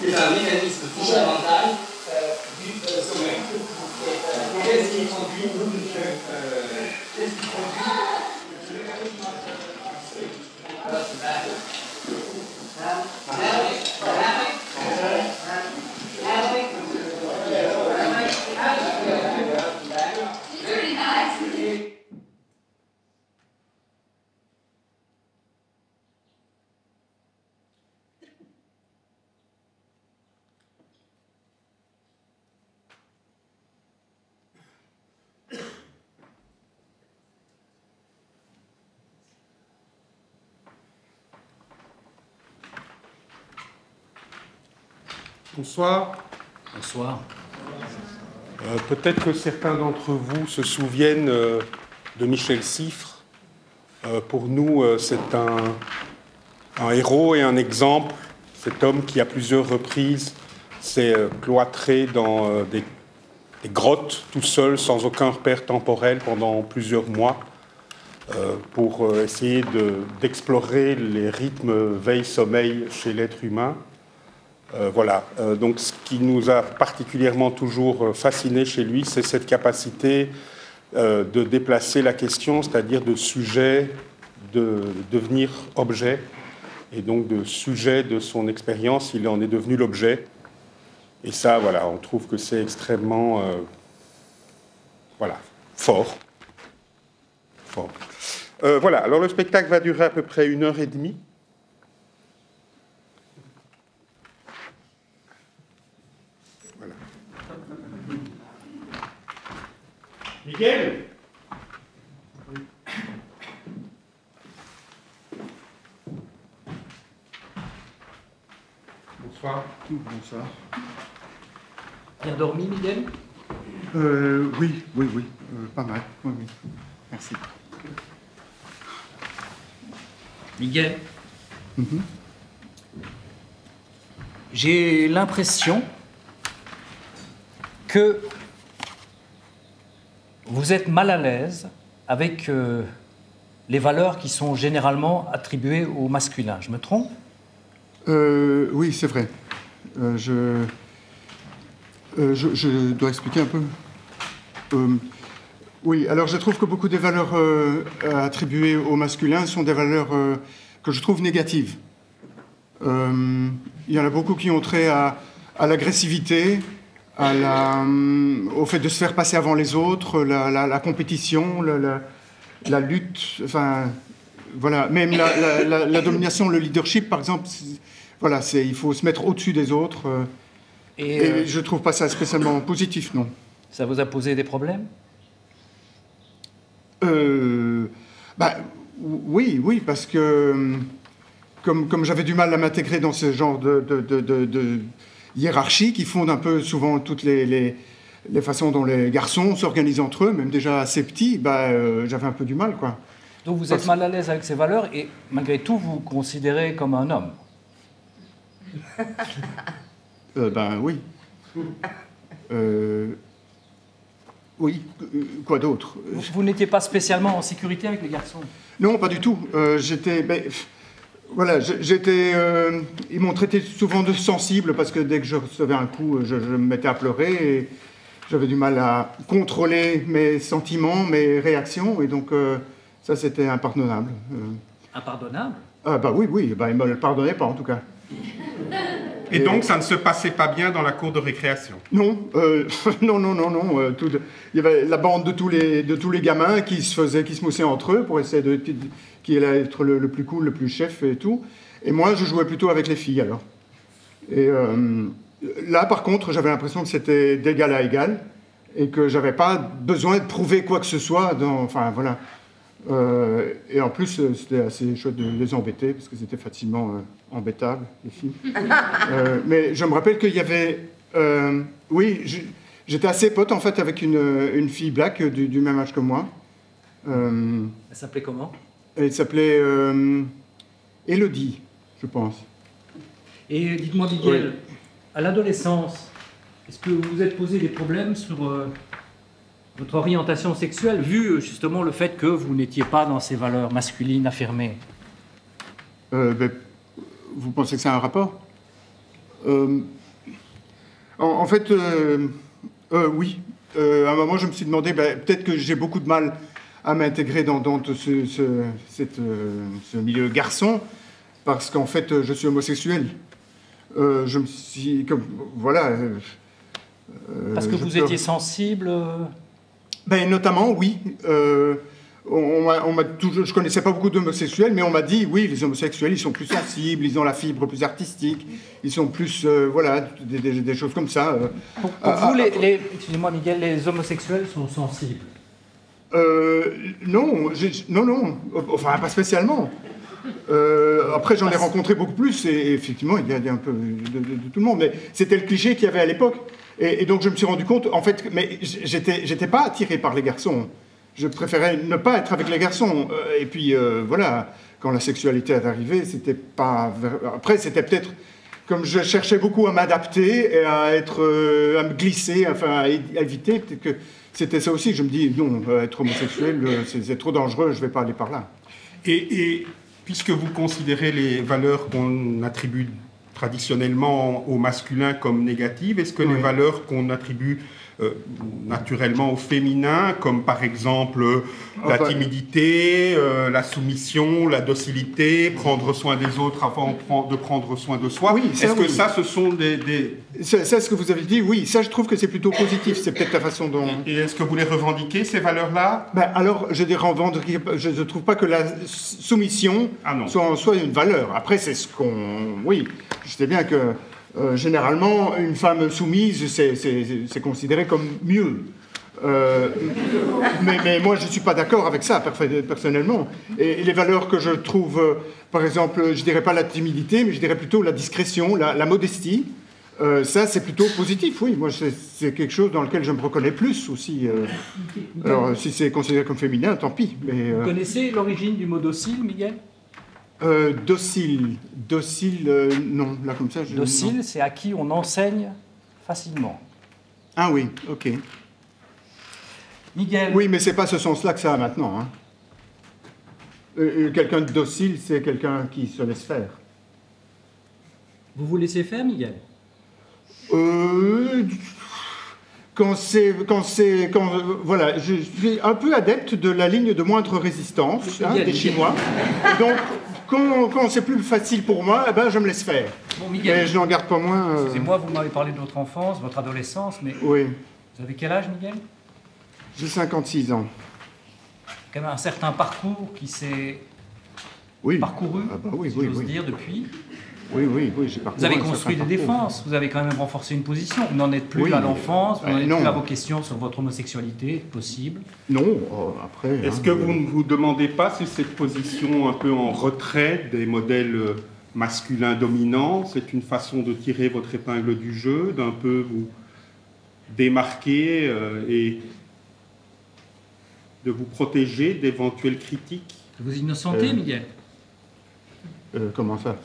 C'est un mécanisme fondamental du sommeil. Qu'est-ce qui conduit Bonsoir. Bonsoir. Peut-être que certains d'entre vous se souviennent de Michel Siffre. Pour nous, c'est un héros et un exemple. Cet homme qui, à plusieurs reprises, s'est cloîtré dans des grottes, tout seul, sans aucun repère temporel, pendant plusieurs mois, pour essayer d'explorer les rythmes veille-sommeil chez l'être humain. Voilà, donc ce qui nous a particulièrement toujours fasciné chez lui, c'est cette capacité de déplacer la question, c'est-à-dire de sujet, de devenir objet, et donc de sujet de son expérience, il en est devenu l'objet. Et ça, voilà, on trouve que c'est extrêmement voilà, fort. Voilà, alors le spectacle va durer à peu près 1h30. Miguel ? Bonsoir. Bonsoir. Bien dormi, Miguel ? Oui, pas mal. Oui. Merci. Miguel ? J'ai l'impression que vous êtes mal à l'aise avec les valeurs qui sont généralement attribuées au masculin. Je me trompe ? Oui, c'est vrai. Je dois expliquer un peu. Oui, alors je trouve que beaucoup des valeurs attribuées au masculin sont des valeurs que je trouve négatives. Il y en a beaucoup qui ont trait à l'agressivité, au fait de se faire passer avant les autres, la compétition, la lutte, enfin, voilà, même la domination, le leadership, par exemple, voilà, il faut se mettre au-dessus des autres. Et je ne trouve pas ça spécialement positif, non. Ça vous a posé des problèmes? Oui, parce que comme j'avais du mal à m'intégrer dans ce genre de hiérarchie qui fonde un peu souvent toutes les façons dont les garçons s'organisent entre eux, même déjà assez petits, j'avais un peu du mal, quoi. Donc vous êtes mal à l'aise avec ces valeurs et malgré tout vous vous considérez comme un homme? Oui. Oui, quoi d'autre? Vous n'étiez pas spécialement en sécurité avec les garçons? Non, pas du tout. Ils m'ont traité souvent de sensible parce que dès que je recevais un coup, je me mettais à pleurer et j'avais du mal à contrôler mes sentiments, mes réactions, et donc ça c'était impardonnable. Impardonnable? Oui, ils ne me le pardonnaient pas en tout cas. Et donc, ça ne se passait pas bien dans la cour de récréation? Non, non. Il y avait la bande de tous les gamins qui se moussaient entre eux pour essayer qui allait être le plus cool, le plus chef et tout. Et moi, je jouais plutôt avec les filles, alors. Et là, par contre, j'avais l'impression que c'était d'égal à égal et que j'avais pas besoin de prouver quoi que ce soit. Enfin, voilà. Et en plus, c'était assez chouette de les embêter, parce que c'était facilement embêtable, les filles. Mais je me rappelle qu'il y avait... j'étais assez pote, en fait, avec une fille black du même âge que moi. Elle s'appelait comment? Elle s'appelait Élodie, je pense. Et dites-moi, Miguel, à l'adolescence, est-ce que vous vous êtes posé des problèmes sur... votre orientation sexuelle, vu justement le fait que vous n'étiez pas dans ces valeurs masculines affirmées? Vous pensez que c'est un rapport? En fait, oui. À un moment, je me suis demandé, peut-être que j'ai beaucoup de mal à m'intégrer dans ce milieu garçon, parce qu'en fait, je suis homosexuel. Je me suis... Parce que vous étiez sensible? Notamment, oui. Je connaissais pas beaucoup d'homosexuels, mais on m'a dit, oui, les homosexuels, ils sont plus sensibles, ils ont la fibre plus artistique, ils sont plus, des choses comme ça. Pour vous, excusez-moi, Miguel, les homosexuels sont sensibles? Non, enfin, pas spécialement. Après, j'en ai rencontré beaucoup plus, et effectivement, il y a un peu de tout le monde, mais c'était le cliché qu'il y avait à l'époque. Et donc, je me suis rendu compte, en fait, mais j'étais pas attiré par les garçons. Je préférais ne pas être avec les garçons. Et puis, quand la sexualité est arrivée, c'était pas... Après, c'était peut-être... Comme je cherchais beaucoup à m'adapter et à me glisser, enfin, à éviter, peut-être que c'était ça aussi. Je me dis, non, être homosexuel, c'est trop dangereux, je vais pas aller par là. Et puisque vous considérez les valeurs qu'on attribue traditionnellement au masculin comme négatives, est-ce que les valeurs qu'on attribue naturellement au féminin, comme par exemple la timidité, la soumission, la docilité, prendre soin des autres avant de prendre soin de soi, est-ce que ça, ce sont des... Ça, ce que vous avez dit, oui, ça je trouve que c'est plutôt positif, c'est peut-être la façon dont... Et est-ce que vous les revendiquez, ces valeurs-là? Alors, je ne trouve pas que la soumission soit en soi une valeur. Après, c'est ce qu'on... Oui, je sais bien que généralement, une femme soumise, c'est considéré comme mieux. Mais moi, je ne suis pas d'accord avec ça, personnellement. Et les valeurs que je trouve, par exemple, je ne dirais pas la timidité, mais je dirais plutôt la discrétion, la modestie. Ça, c'est plutôt positif, oui. Moi, c'est quelque chose dans lequel je me reconnais plus aussi. Alors, si c'est considéré comme féminin, tant pis. Mais, vous connaissez l'origine du mot docile, Miguel? Docile, non, là comme ça. Docile, c'est à qui on enseigne facilement. Ah oui, ok. Miguel. Oui, mais c'est pas ce sens-là que ça a maintenant. Hein. Quelqu'un de docile, c'est quelqu'un qui se laisse faire. Vous vous laissez faire, Miguel? Voilà, je suis un peu adepte de la ligne de moindre résistance des Chinois. Donc, quand c'est plus facile pour moi, je me laisse faire. Bon, Miguel, mais je n'en garde pas moins. Excusez-moi, vous m'avez parlé de votre enfance, votre adolescence, mais oui. Vous avez quel âge, Miguel? J'ai 56 ans. Quand même un certain parcours qui s'est parcouru, oui, si j'ose dire, depuis. Oui, oui, oui, j'ai parcouru. Vous avez un construit des certain parcours. défenses, vous avez quand même renforcé une position. Vous n'en êtes plus Oui, à l'enfance, vous n'en êtes non. plus à vos questions sur votre homosexualité possible. Non, après... Est-ce hein, que vous ne vous demandez pas si cette position un peu en retrait des modèles masculins dominants, c'est une façon de tirer votre épingle du jeu, d'un peu vous démarquer et de vous protéger d'éventuelles critiques? Vous innocentez, Miguel? Comment ça?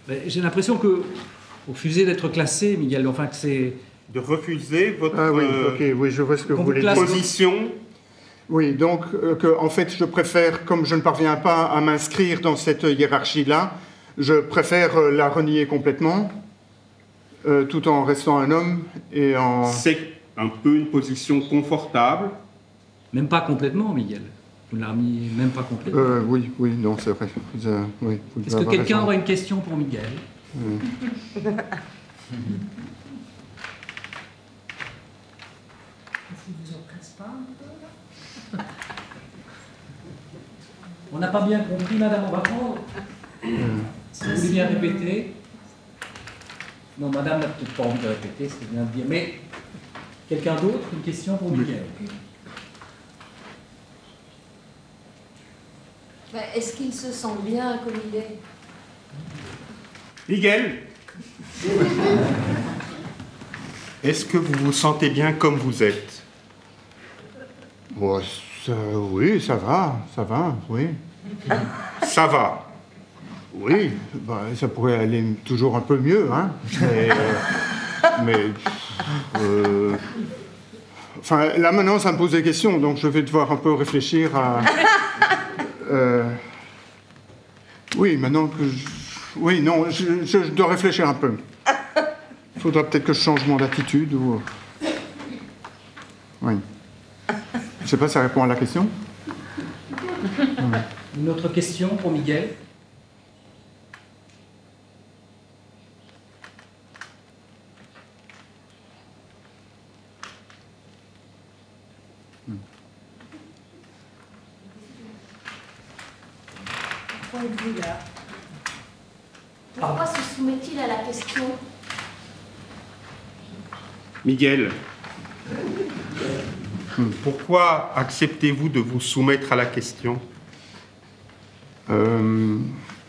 Ben, j'ai l'impression que vous refusez d'être classé, Miguel. Enfin, que c'est... De refuser votre Ah oui, ok, oui, je vois ce que vous qu'on vous voulez classe- dire. position? Oui, donc, en fait, je préfère, comme je ne parviens pas à m'inscrire dans cette hiérarchie-là, je préfère la renier complètement, tout en restant un homme et en... C'est un peu une position confortable. Même pas complètement, Miguel. Vous ne la remis même pas complètement. Oui, oui, non, c'est vrai. Oui, vous devez Est-ce que avoir quelqu'un raison. aurait une question pour Miguel? On n'a pas bien compris, madame, on va prendre. Si vous voulez bien répéter. Non, madame n'a peut-être pas envie de répéter ce que je viens de dire. Mais quelqu'un d'autre, une question pour Miguel? Ben, est-ce qu'il se sent bien comme il est? Miguel, est-ce que vous vous sentez bien comme vous êtes? Bon, oui, ça va, oui. Ça va. Oui, bah, ça pourrait aller toujours un peu mieux, hein. Mais, enfin, là maintenant, ça me pose des questions, donc je vais devoir un peu réfléchir à... oui, maintenant que oui, non, je dois réfléchir un peu. Il faudra peut-être que je change mon attitude ou... Oui. Je sais pas, ça répond à la question? Une autre question pour Miguel? Pourquoi êtes-vous là? Pourquoi se soumet-il à la question? Miguel, pourquoi acceptez-vous de vous soumettre à la question?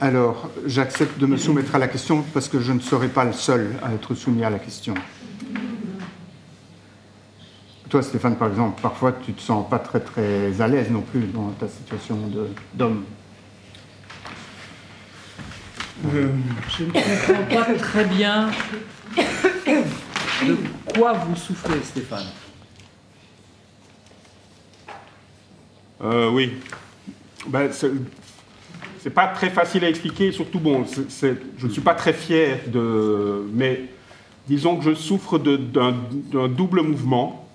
Alors, j'accepte de me soumettre à la question parce que je ne serai pas le seul à être soumis à la question. Toi, Stéphane, par exemple, parfois tu te sens pas très très à l'aise non plus dans ta situation d'homme. Je ne comprends pas très bien de quoi vous souffrez, Stéphane. Oui. Ben, c'est pas très facile à expliquer, surtout, bon, je ne suis pas très fier de... Mais disons que je souffre d'un double mouvement.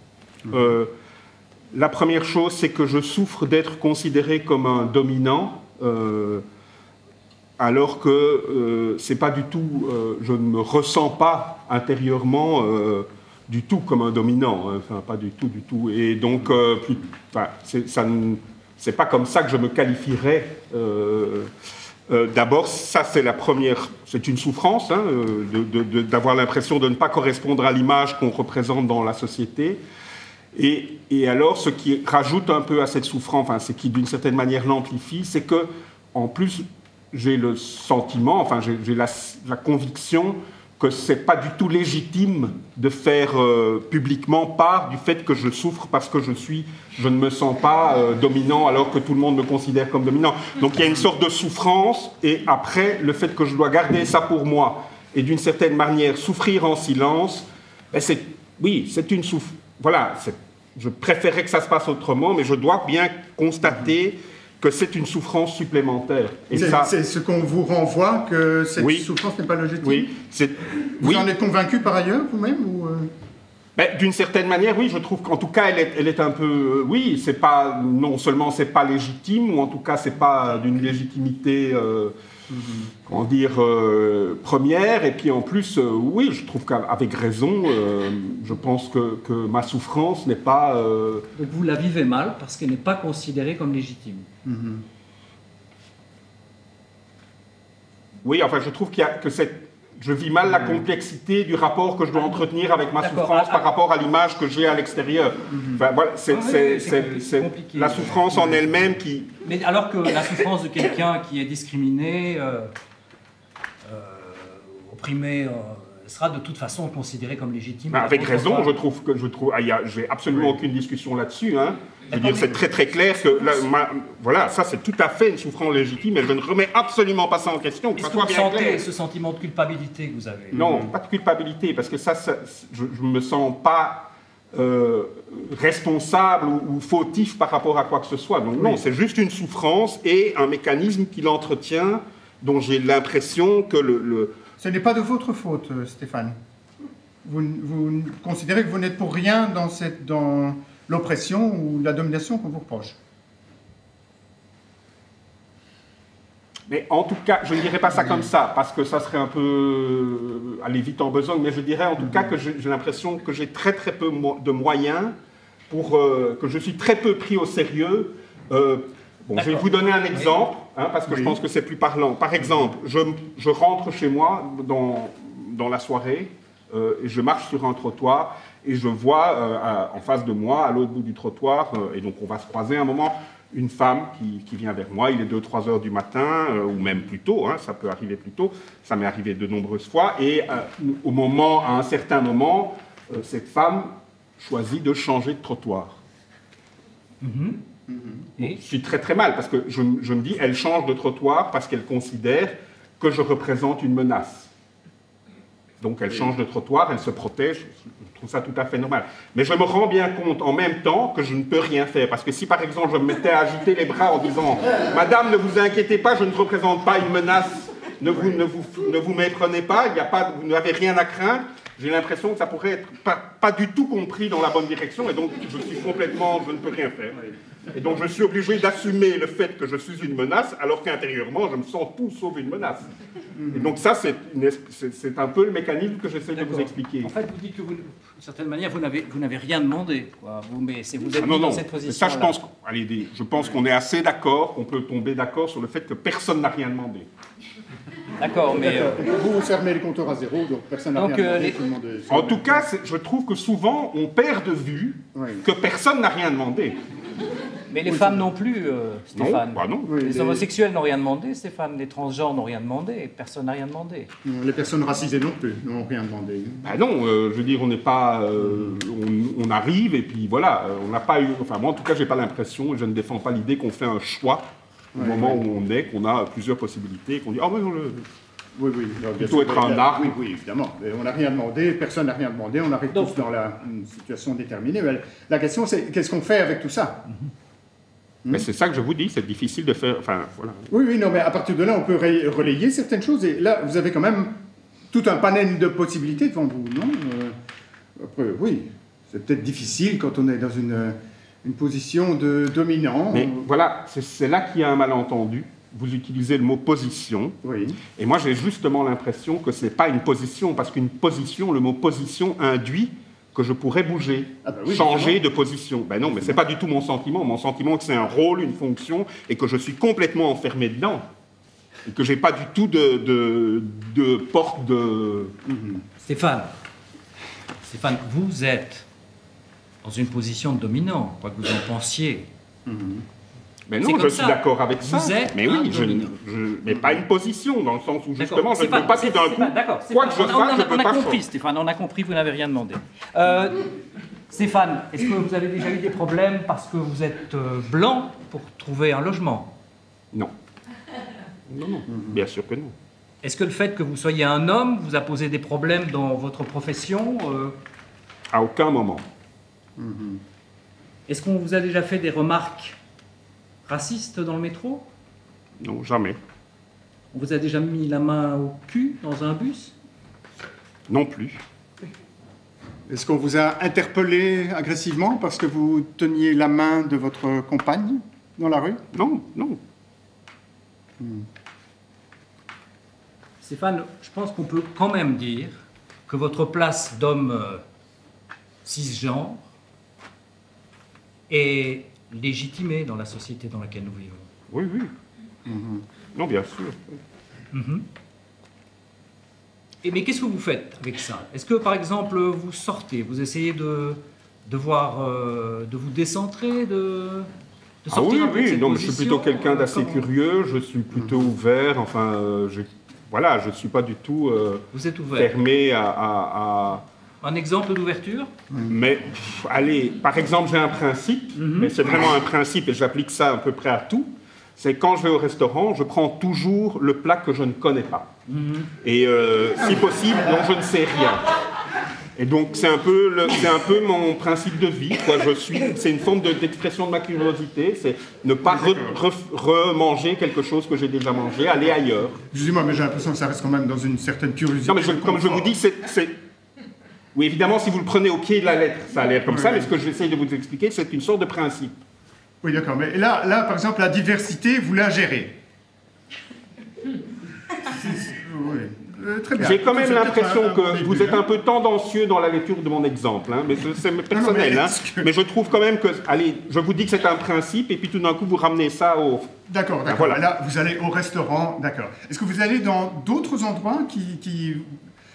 La première chose, c'est que je souffre d'être considéré comme un dominant, alors que c'est pas du tout... je ne me ressens pas intérieurement du tout comme un dominant, hein, enfin, pas du tout. Et donc, enfin, c'est pas comme ça que je me qualifierais. D'abord, ça c'est la première, c'est une souffrance, hein, d'avoir l'impression de ne pas correspondre à l'image qu'on représente dans la société. Et alors, ce qui rajoute un peu à cette souffrance, enfin, ce qui d'une certaine manière l'amplifie, c'est que, en plus, j'ai le sentiment, enfin, j'ai la conviction que c'est pas du tout légitime de faire publiquement part du fait que je souffre parce que je ne me sens pas dominant alors que tout le monde me considère comme dominant. Donc il y a une sorte de souffrance et après le fait que je dois garder ça pour moi et d'une certaine manière souffrir en silence, ben c'est une souffrance. Voilà, je préférerais que ça se passe autrement, mais je dois bien constater que c'est une souffrance supplémentaire. Et C'est ce qu'on vous renvoie, que cette Oui. souffrance n'est pas légitime. Oui, Vous en êtes convaincu par ailleurs, vous-même ou Ben, d'une certaine manière, oui, je trouve qu'en tout cas, elle est un peu... oui, c'est pas... Non seulement c'est pas légitime, ou en tout cas, c'est pas d'une légitimité, comment dire, première, et puis en plus, oui, je trouve qu'avec raison, je pense que ma souffrance n'est pas... Donc vous la vivez mal parce qu'elle n'est pas considérée comme légitime. Oui, enfin, je trouve je vis mal la complexité du rapport que je dois entretenir avec ma souffrance par rapport à l'image que j'ai à l'extérieur. Enfin, voilà, c'est la souffrance en elle-même qui... Mais alors que la souffrance de quelqu'un qui est discriminé, opprimé, sera de toute façon considérée comme légitime. Avec raison, j'ai absolument aucune discussion là-dessus. Hein. Je veux dire, c'est très très clair que voilà, ça c'est tout à fait une souffrance légitime et je ne remets absolument pas ça en question. Est-ce que vous sentez ce sentiment de culpabilité que vous avez? Non, pas de culpabilité, parce que je ne me sens pas responsable ou fautif par rapport à quoi que ce soit. Donc non, c'est juste une souffrance et un mécanisme qui l'entretient, dont j'ai l'impression que Ce n'est pas de votre faute, Stéphane. Vous considérez que vous n'êtes pour rien dans l'oppression ou la domination qu'on vous reproche. Mais en tout cas, je ne dirais pas ça comme ça, parce que ça serait un peu aller vite en besogne, mais je dirais en tout cas que j'ai l'impression que j'ai très très peu de moyens, que je suis très peu pris au sérieux. Je vais vous donner un exemple, parce que je pense que c'est plus parlant. Par exemple, je rentre chez moi dans la soirée, et je marche sur un trottoir, et je vois en face de moi, à l'autre bout du trottoir, et donc on va se croiser un moment, une femme qui vient vers moi, il est 2-3 heures du matin, ou même plus tôt, ça peut arriver plus tôt, ça m'est arrivé de nombreuses fois, et à un certain moment, cette femme choisit de changer de trottoir. Je suis très très mal, parce que je me dis, elle change de trottoir parce qu'elle considère que je représente une menace. Donc elle change de trottoir, elle se protège, je trouve ça tout à fait normal. Mais je me rends bien compte en même temps que je ne peux rien faire, parce que si par exemple je me mettais à agiter les bras en disant « Madame, ne vous inquiétez pas, je ne représente pas une menace, ne vous méprenez pas, vous n'avez rien à craindre », j'ai l'impression que ça pourrait être pas du tout compris dans la bonne direction, et donc je ne peux rien faire. Et donc je suis obligé d'assumer le fait que je suis une menace, alors qu'intérieurement je me sens tout sauf une menace. Et donc ça c'est un peu le mécanisme que j'essaie de vous expliquer. En fait vous dites que d'une certaine manière vous n'avez rien demandé, quoi. Vous êtes mis dans cette position. Ça je pense qu'on est assez d'accord, qu'on peut tomber d'accord sur le fait que personne n'a rien demandé. D'accord, mais... Vous fermez les compteurs à zéro, donc personne n'a rien demandé. Tout le monde est... En tout cas, je trouve que souvent, on perd de vue que personne n'a rien demandé. Mais les femmes non plus, Stéphane. Non. Les homosexuels n'ont rien demandé, Stéphane. Les transgenres n'ont rien demandé. Personne n'a rien demandé. Les personnes racisées non plus n'ont rien demandé. Non, je veux dire, on n'est pas... on arrive et puis voilà, on n'a pas eu... Enfin, moi, en tout cas, j'ai pas l'impression, je ne défends pas l'idée qu'on fait un choix au moment où on est, qu'on a plusieurs possibilités, qu'on dit « Ah, mais oui, plutôt être un arbre. » Oui, évidemment. On n'a rien demandé, personne n'a rien demandé, on arrive tous dans une situation déterminée. Mais la question, c'est qu'est-ce qu'on fait avec tout ça? Mais c'est ça que je vous dis, c'est difficile de faire... Enfin, voilà. Oui, non, mais à partir de là, on peut relayer certaines choses. Et là, vous avez quand même tout un panel de possibilités devant vous, non? Après, oui, c'est peut-être difficile quand on est dans une position de dominant. Mais voilà, c'est là qu'il y a un malentendu. Vous utilisez le mot position. Oui. Et moi, j'ai justement l'impression que ce n'est pas une position, parce qu'une position, le mot position induit que je pourrais bouger, changer de position. Ben non, mais ce n'est pas du tout mon sentiment. Mon sentiment, c'est que c'est un rôle, une fonction, et que je suis complètement enfermé dedans. Et que je n'ai pas du tout de porte de... Stéphane, vous êtes dans une position de dominant, quoi que vous en pensiez. Mais non, je suis d'accord avec ça. Vous êtes mais oui, mais pas une position, dans le sens où justement, je ne peux pas tout d'un coup, quoi que je fasse, je ne peux pas compris, Stéphane, on a compris, vous n'avez rien demandé. Stéphane, est-ce que vous avez déjà eu des problèmes parce que vous êtes blanc pour trouver un logement? Non. Non, bien sûr que non. Est-ce que le fait que vous soyez un homme vous a posé des problèmes dans votre profession? À aucun moment. Est-ce qu'on vous a déjà fait des remarques racistes dans le métro? Non, jamais. On vous a déjà mis la main au cul dans un bus? Non plus. Est-ce qu'on vous a interpellé agressivement parce que vous teniez la main de votre compagne dans la rue? Non. Stéphane, je pense qu'on peut quand même dire que votre place d'homme cisgenre est légitimée dans la société dans laquelle nous vivons. Oui. Non, bien sûr. Mais qu'est-ce que vous faites avec ça? Est-ce que, par exemple, vous sortez, vous essayez de vous décentrer, de sortir un peu de cette donc je suis position, plutôt quelqu'un d'assez curieux, je suis plutôt ouvert, enfin, voilà, je ne suis pas du tout vous êtes ouvert. fermé à... Un exemple d'ouverture? Mais, allez, par exemple, j'ai un principe, mais c'est vraiment un principe et j'applique ça à peu près à tout, c'est quand je vais au restaurant, je prends toujours le plat que je ne connais pas. Et si possible, dont je ne sais rien. Et donc, c'est un peu mon principe de vie, quoi. C'est une forme d'expression de ma curiosité, c'est ne pas remanger quelque chose que j'ai déjà mangé, aller ailleurs. Excusez-moi, mais j'ai l'impression que ça reste quand même dans une certaine curiosité. Non, mais comme je vous dis, oui, évidemment, si vous le prenez au pied de la lettre, ça a l'air comme ça, mais ce que j'essaye de vous expliquer, c'est une sorte de principe. Oui, d'accord, mais là, par exemple, la diversité, vous la gérez. Oui. Très bien. J'ai quand même l'impression que vous êtes un peu tendancieux dans la lecture de mon exemple, hein, mais c'est personnel. Mais je trouve quand même que, allez, je vous dis que c'est un principe, et puis tout d'un coup, vous ramenez ça au... D'accord. Voilà. Là, vous allez au restaurant, d'accord. Est-ce que vous allez dans d'autres endroits qui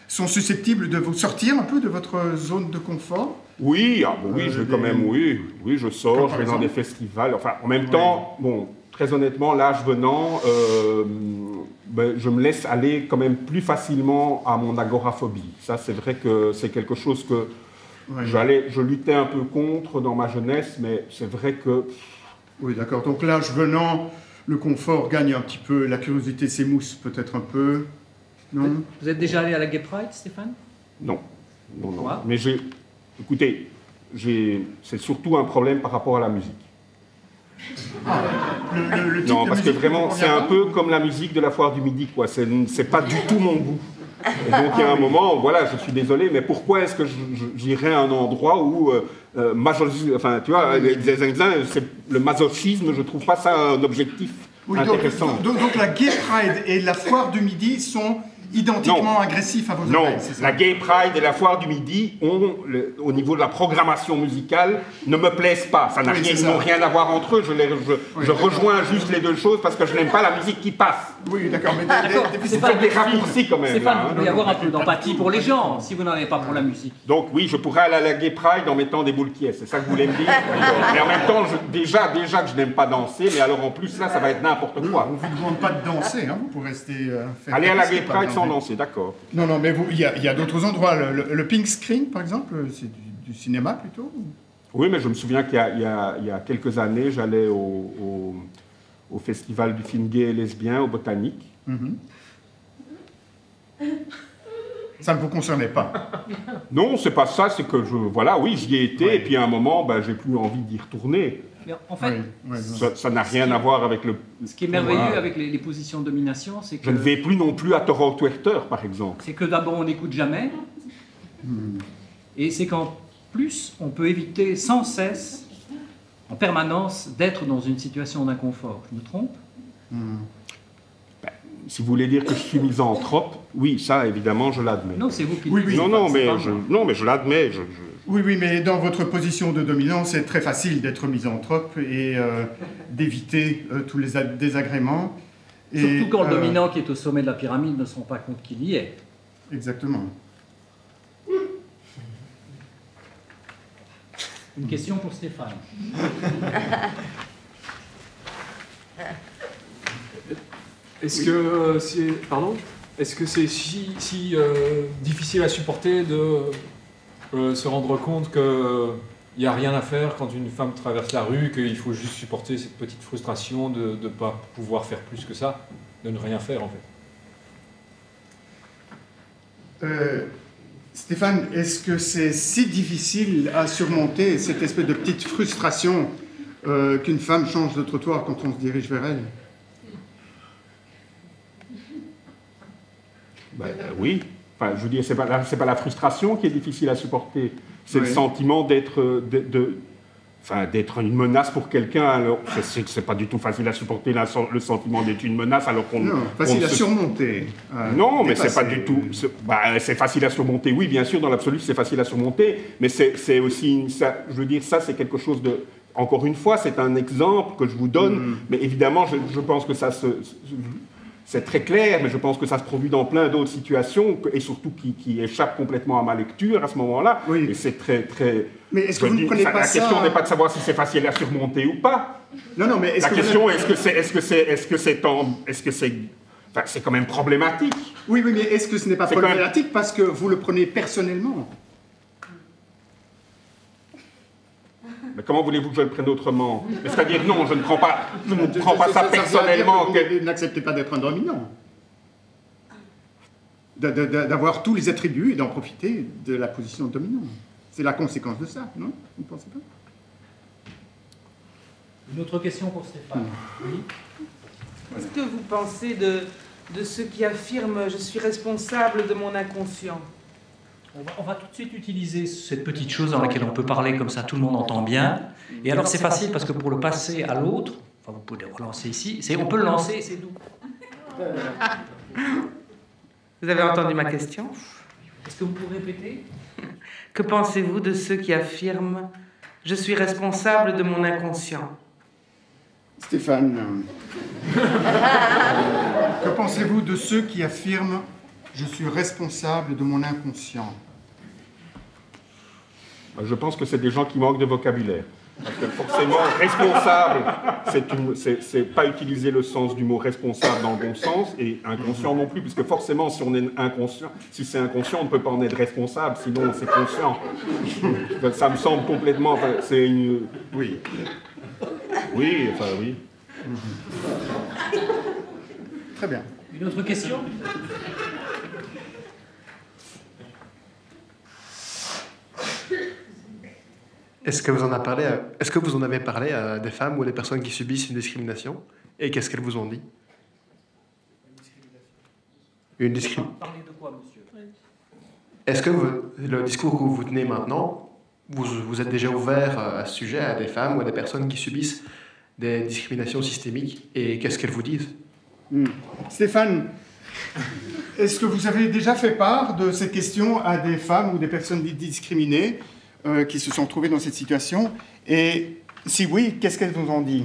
sont susceptibles de vous sortir un peu de votre zone de confort? Oui, je vais quand même, oui, je sors, je vais dans des festivals, enfin, en même temps, bon, très honnêtement, l'âge venant, je me laisse aller quand même plus facilement à mon agoraphobie. Ça, c'est vrai que c'est quelque chose que je luttais un peu contre dans ma jeunesse, mais c'est vrai que... Oui, d'accord. Donc l'âge venant, le confort gagne un petit peu, la curiosité s'émousse peut-être un peu, non? Vous êtes déjà allé à la Gay Pride, Stéphane? Non. Pourquoi? Mais écoutez, c'est surtout un problème par rapport à la musique. Le type non, de parce que musique vraiment, vous c'est un convient peu comme la musique de la foire du Midi, quoi. C'est pas du tout mon goût. Et donc, il y a un moment, voilà, je suis désolé, mais pourquoi est-ce que j'irais à un endroit où, enfin, tu vois, le masochisme, je trouve pas ça un objectif intéressant. Donc la Gay Pride et la foire du Midi sont identiquement agressifs à vos oreilles, c'est ça? La Gay Pride et la foire du Midi, au niveau de la programmation musicale, ne me plaisent pas. Ça n'a rien à voir entre eux. Je rejoins juste les deux choses parce que je n'aime pas la musique qui passe. Oui, d'accord, mais vous faites des raccourcis quand même. Stéphane, là, vous pouvez avoir un peu d'empathie pour les gens, si vous n'en avez pas pour la musique. Donc oui, je pourrais aller à la Gay Pride en mettant des boules qui est. C'est ça que vous voulez me dire? Mais en même temps, déjà que je n'aime pas danser, mais alors en plus là, ça va être n'importe quoi. On ne vous demande pas de danser, hein, vous pourrez rester... aller à la Gay Pride sans danser, d'accord. Non, mais il y a d'autres endroits. Le Pink Screen, par exemple, c'est du cinéma plutôt? Oui, mais je me souviens qu'il y a quelques années, j'allais au festival du film gay et lesbien, au Botanique. Ça ne vous concernait pas? Non, c'est pas ça, c'est que j'y ai été, et puis à un moment, j'ai plus envie d'y retourner. Mais en fait, ça n'a rien à voir avec le... Ce qui est merveilleux avec les positions de domination, c'est que... Je ne vais plus non plus à Toronto Werther, par exemple. C'est que d'abord, on n'écoute jamais, et c'est qu'en plus, on peut éviter sans cesse, en permanence, d'être dans une situation d'inconfort. Je me trompe? Si vous voulez dire que je suis misanthrope, oui, ça, évidemment, je l'admets. Non, c'est vous qui... Non, mais je l'admets. Oui, mais dans votre position de dominant, c'est très facile d'être misanthrope et d'éviter tous les désagréments. Surtout quand le dominant qui est au sommet de la pyramide ne se rend pas compte qu'il y est. Exactement. Une question pour Stéphane. Est-ce que c'est si difficile à supporter de se rendre compte qu'il n'y a rien à faire quand une femme traverse la rue, qu'il faut juste supporter cette petite frustration de ne pas pouvoir faire plus que ça, de ne rien faire en fait? Stéphane, est-ce que c'est si difficile à surmonter cette espèce de petite frustration qu'une femme change de trottoir quand on se dirige vers elle? Oui. Enfin, je veux dire, c'est pas la frustration qui est difficile à supporter. C'est le sentiment d'être une menace pour quelqu'un. Alors, c'est pas du tout facile à supporter le sentiment d'être une menace alors qu'on... Non, facile à surmonter. Non, mais c'est pas du tout... c'est facile à surmonter, oui, bien sûr, dans l'absolu, c'est facile à surmonter, mais c'est aussi... je veux dire, ça, c'est quelque chose de... Encore une fois, c'est un exemple que je vous donne, mais évidemment, je pense que ça c'est très clair, mais je pense que ça se produit dans plein d'autres situations, et surtout qui échappent complètement à ma lecture à ce moment-là. Oui. Et c'est très, très... Mais est-ce que vous ne prenez pas la ça... question n'est pas de savoir si c'est facile à surmonter ou pas. Non, non, mais est-ce La que question, enfin, c'est quand même problématique. Oui, oui, mais est-ce que ce n'est pas C'est problématique parce que vous le prenez personnellement? Mais comment voulez-vous que je le prenne autrement? C'est-à-dire, non, je ne prends pas ça personnellement. Vous n'acceptez pas d'être un dominant. D'avoir tous les attributs et d'en profiter de la position de dominant. C'est la conséquence de ça, non? Vous ne pensez pas? Une autre question pour Stéphane. Oui. Qu'est-ce que vous pensez de ceux qui affirment « je suis responsable de mon inconscient » ? On va tout de suite utiliser cette petite chose dans laquelle on peut parler comme ça, tout le monde entend bien. Et alors c'est facile parce que pour le passer à l'autre, enfin vous pouvez le relancer ici, on peut le lancer, c'est doux. Vous avez entendu ma question ? Est-ce que vous pouvez répéter ? Que pensez-vous de ceux qui affirment « je suis responsable de mon inconscient » ? Stéphane, que pensez-vous de ceux qui affirment « je suis responsable de mon inconscient » ? Je pense que c'est des gens qui manquent de vocabulaire. Parce que forcément, responsable, c'est pas utiliser le sens du mot responsable dans le bon sens, et inconscient non plus, puisque forcément, si on est inconscient, si c'est inconscient, on ne peut pas en être responsable, sinon c'est conscient. Ça me semble complètement... Enfin, c'est une... Oui. Oui, enfin oui. Très bien. Une autre question ? Est-ce que vous en avez parlé à des femmes ou à des personnes qui subissent une discrimination? Et qu'est-ce qu'elles vous ont dit? Une discrimination. Parlez de quoi, monsieur? Est-ce que le discours que vous tenez maintenant, vous êtes déjà ouvert à ce sujet à des femmes ou à des personnes qui subissent des discriminations systémiques? Et qu'est-ce qu'elles vous disent? Stéphane, est-ce que vous avez déjà fait part de cette question à des femmes ou des personnes discriminées qui se sont trouvées dans cette situation? Et si oui, qu'est-ce qu'elles vous ont dit?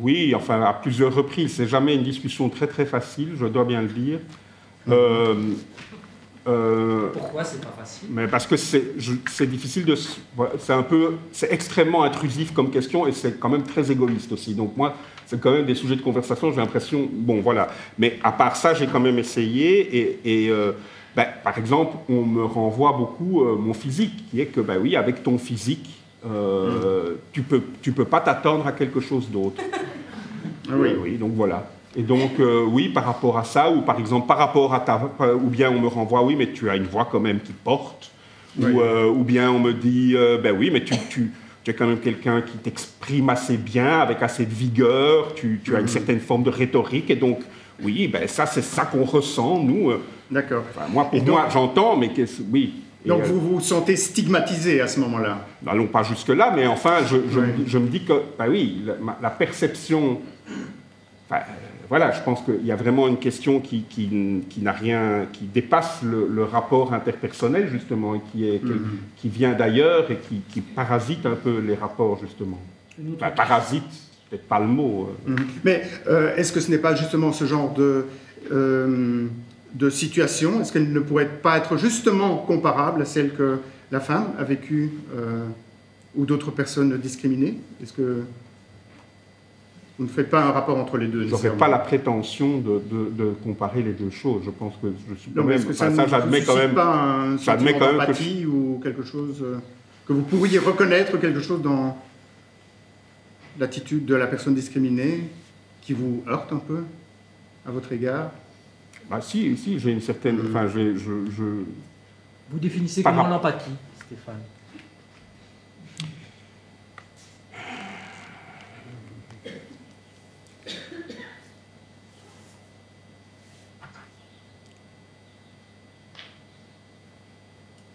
Oui, enfin à plusieurs reprises. C'est jamais une discussion très très facile, je dois bien le dire. Pourquoi c'est pas facile? Mais parce que c'est difficile de... C'est extrêmement intrusif comme question et c'est quand même très égoïste aussi. Donc moi, c'est quand même des sujets de conversation, j'ai l'impression... Bon, voilà. Mais à part ça, j'ai quand même essayé par exemple, on me renvoie beaucoup mon physique, qui est que, oui, avec ton physique, tu peux pas t'attendre à quelque chose d'autre. Oui, donc voilà. Et donc, oui, par rapport à ça, ou par exemple, par rapport à ou bien on me renvoie, oui, mais tu as une voix quand même qui porte, oui. Ou bien on me dit, oui, mais tu es quand même quelqu'un qui t'exprime assez bien, avec assez de vigueur, tu as une certaine forme de rhétorique, et donc, oui, ça, c'est ça qu'on ressent, nous. D'accord. Enfin, moi, j'entends, mais oui. Donc, vous vous sentez stigmatisé à ce moment-là? N'allons pas jusque-là, mais enfin, je me dis que, oui, la perception... voilà, je pense qu'il y a vraiment une question qui n'a rien, qui dépasse le rapport interpersonnel, justement, et qui vient d'ailleurs et qui parasite un peu les rapports, justement. Parasite, c'est peut-être pas le mot. Mais est-ce que ce n'est pas justement ce genre de situation? Est-ce qu'elle ne pourrait pas être justement comparable à celle que la femme a vécue ou d'autres personnes discriminées? Est-ce que vous ne faites pas un rapport entre les deux? Je n'aurais pas la prétention de comparer les deux choses. Je pense que je suis quand même... Est-ce que ça j'admets quand même pas un sentiment d'empathie ou quelque chose que vous pourriez reconnaître, quelque chose dans l'attitude de la personne discriminée qui vous heurte un peu à votre égard? Si, j'ai une certaine... Vous définissez comment l'empathie, Stéphane?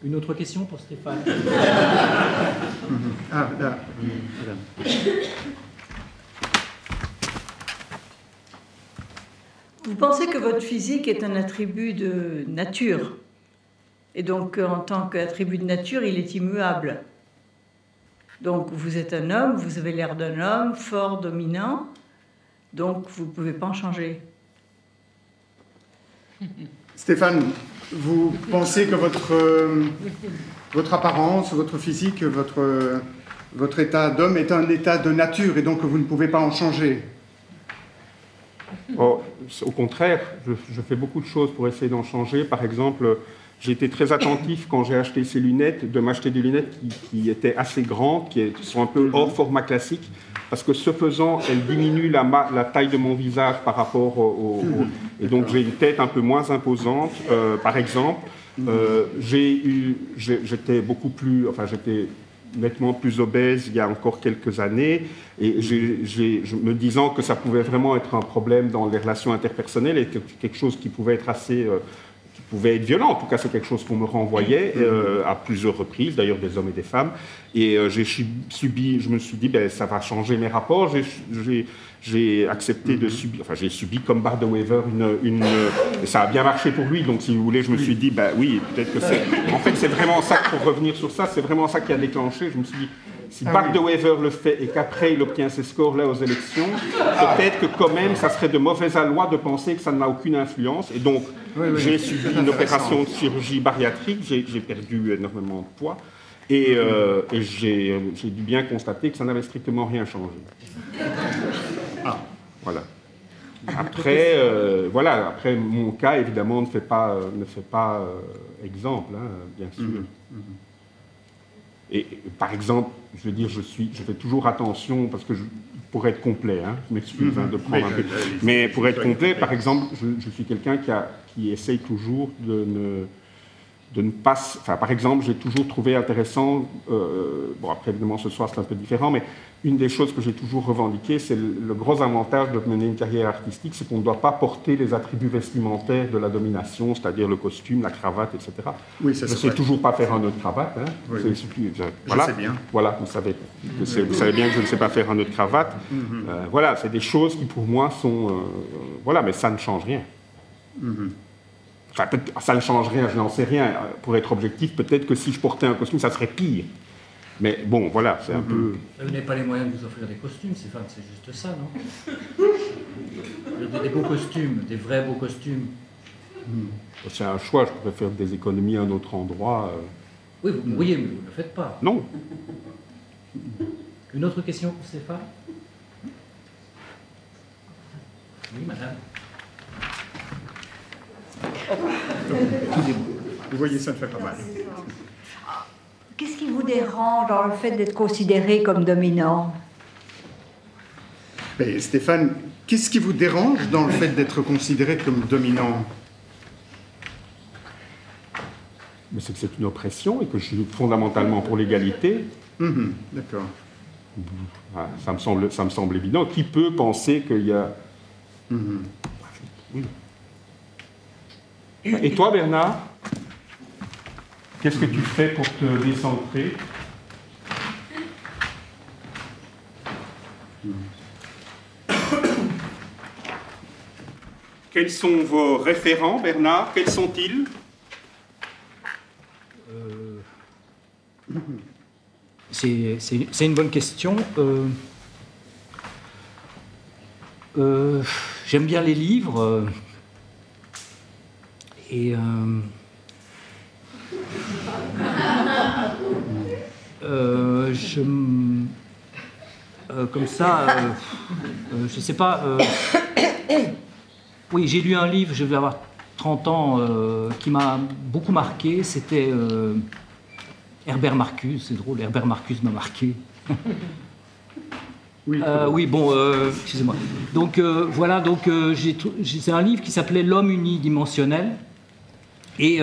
Une autre question pour Stéphane? Ah, là, madame. Vous pensez que votre physique est un attribut de nature, et donc en tant qu'attribut de nature, il est immuable. Donc vous êtes un homme, vous avez l'air d'un homme, fort, dominant, donc vous ne pouvez pas en changer. Stéphane, vous pensez que votre apparence, votre physique, votre état d'homme est un état de nature et donc que vous ne pouvez pas en changer? Oh, au contraire, je fais beaucoup de choses pour essayer d'en changer. Par exemple, j'ai été très attentif quand j'ai acheté ces lunettes, de m'acheter des lunettes qui étaient assez grandes, qui sont un peu hors format classique, parce que ce faisant, elles diminuent la taille de mon visage par rapport et donc j'ai une tête un peu moins imposante. Par exemple, j'étais beaucoup plus, enfin j'étais nettement plus obèse il y a encore quelques années, et me disant que ça pouvait vraiment être un problème dans les relations interpersonnelles et quelque chose qui pouvait être assez... qui pouvait être violent. En tout cas, c'est quelque chose qu'on me renvoyait à plusieurs reprises, d'ailleurs des hommes et des femmes. Et je me suis dit, ben, ça va changer mes rapports. J'ai accepté de subir, enfin j'ai subi comme Bart de Wever et ça a bien marché pour lui. Donc si vous voulez, je me suis dit, ben oui, peut-être que c'est... En fait, c'est vraiment ça, pour revenir sur ça, c'est vraiment ça qui a déclenché. Je me suis dit, si Bart de Wever le fait et qu'après il obtient ces scores-là aux élections, peut-être que quand même, ça serait de mauvaise aloi de penser que ça n'a aucune influence. Et donc, j'ai subi une opération de chirurgie bariatrique, j'ai perdu énormément de poids, et j'ai dû bien constater que ça n'avait strictement rien changé. Voilà. Après, après, mon cas, évidemment, ne fait pas exemple, hein, bien sûr. Et par exemple, je veux dire, je fais toujours attention, parce que pour être complet, hein, je m'excuse de prendre un peu, mais pour être complet, par exemple, je suis quelqu'un qui essaye toujours de ne pas... Enfin, par exemple, j'ai toujours trouvé intéressant, bon après évidemment ce soir c'est un peu différent, mais une des choses que j'ai toujours revendiquées, c'est le gros avantage de mener une carrière artistique, c'est qu'on ne doit pas porter les attributs vestimentaires de la domination, c'est-à-dire le costume, la cravate, etc. Oui, ça, je ne sais toujours pas faire un nœud de cravate. Hein. Oui. Voilà. Je sais bien. Voilà, vous savez bien que je ne sais pas faire un nœud de cravate. Voilà, c'est des choses qui pour moi sont... voilà, mais ça ne change rien. Enfin, ça ne change rien, je n'en sais rien. Pour être objectif, peut-être que si je portais un costume, ça serait pire. Mais bon, voilà, c'est un peu... Vous n'avez pas les moyens de vous offrir des costumes, Stéphane, c'est juste ça, non? Des beaux costumes, des vrais beaux costumes. C'est un choix, je pourrais faire des économies à un autre endroit. Oui, vous pourriez, mais vous ne le faites pas. Non. Une autre question pour Stéphane? Oui, madame. Vous voyez, ça ne fait pas mal. Qu'est-ce qui vous dérange dans le fait d'être considéré comme dominant? Mais Stéphane, qu'est-ce qui vous dérange dans le fait d'être considéré comme dominant? Mais c'est que c'est une oppression et que je suis fondamentalement pour l'égalité. D'accord. Ça me semble évident. Qui peut penser qu'il y a... Oui. Et toi, Bernard, qu'est-ce que tu fais pour te décentrer? Quels sont vos référents, Bernard? Quels sont-ils? C'est une bonne question. J'aime bien les livres. Et comme ça, je ne sais pas. Oui, j'ai lu un livre, je vais avoir 30 ans, qui m'a beaucoup marqué. C'était Herbert Marcuse. C'est drôle, Herbert Marcuse m'a marqué. Oui, bon, excusez-moi. Donc voilà, donc c'est un livre qui s'appelait L'homme unidimensionnel et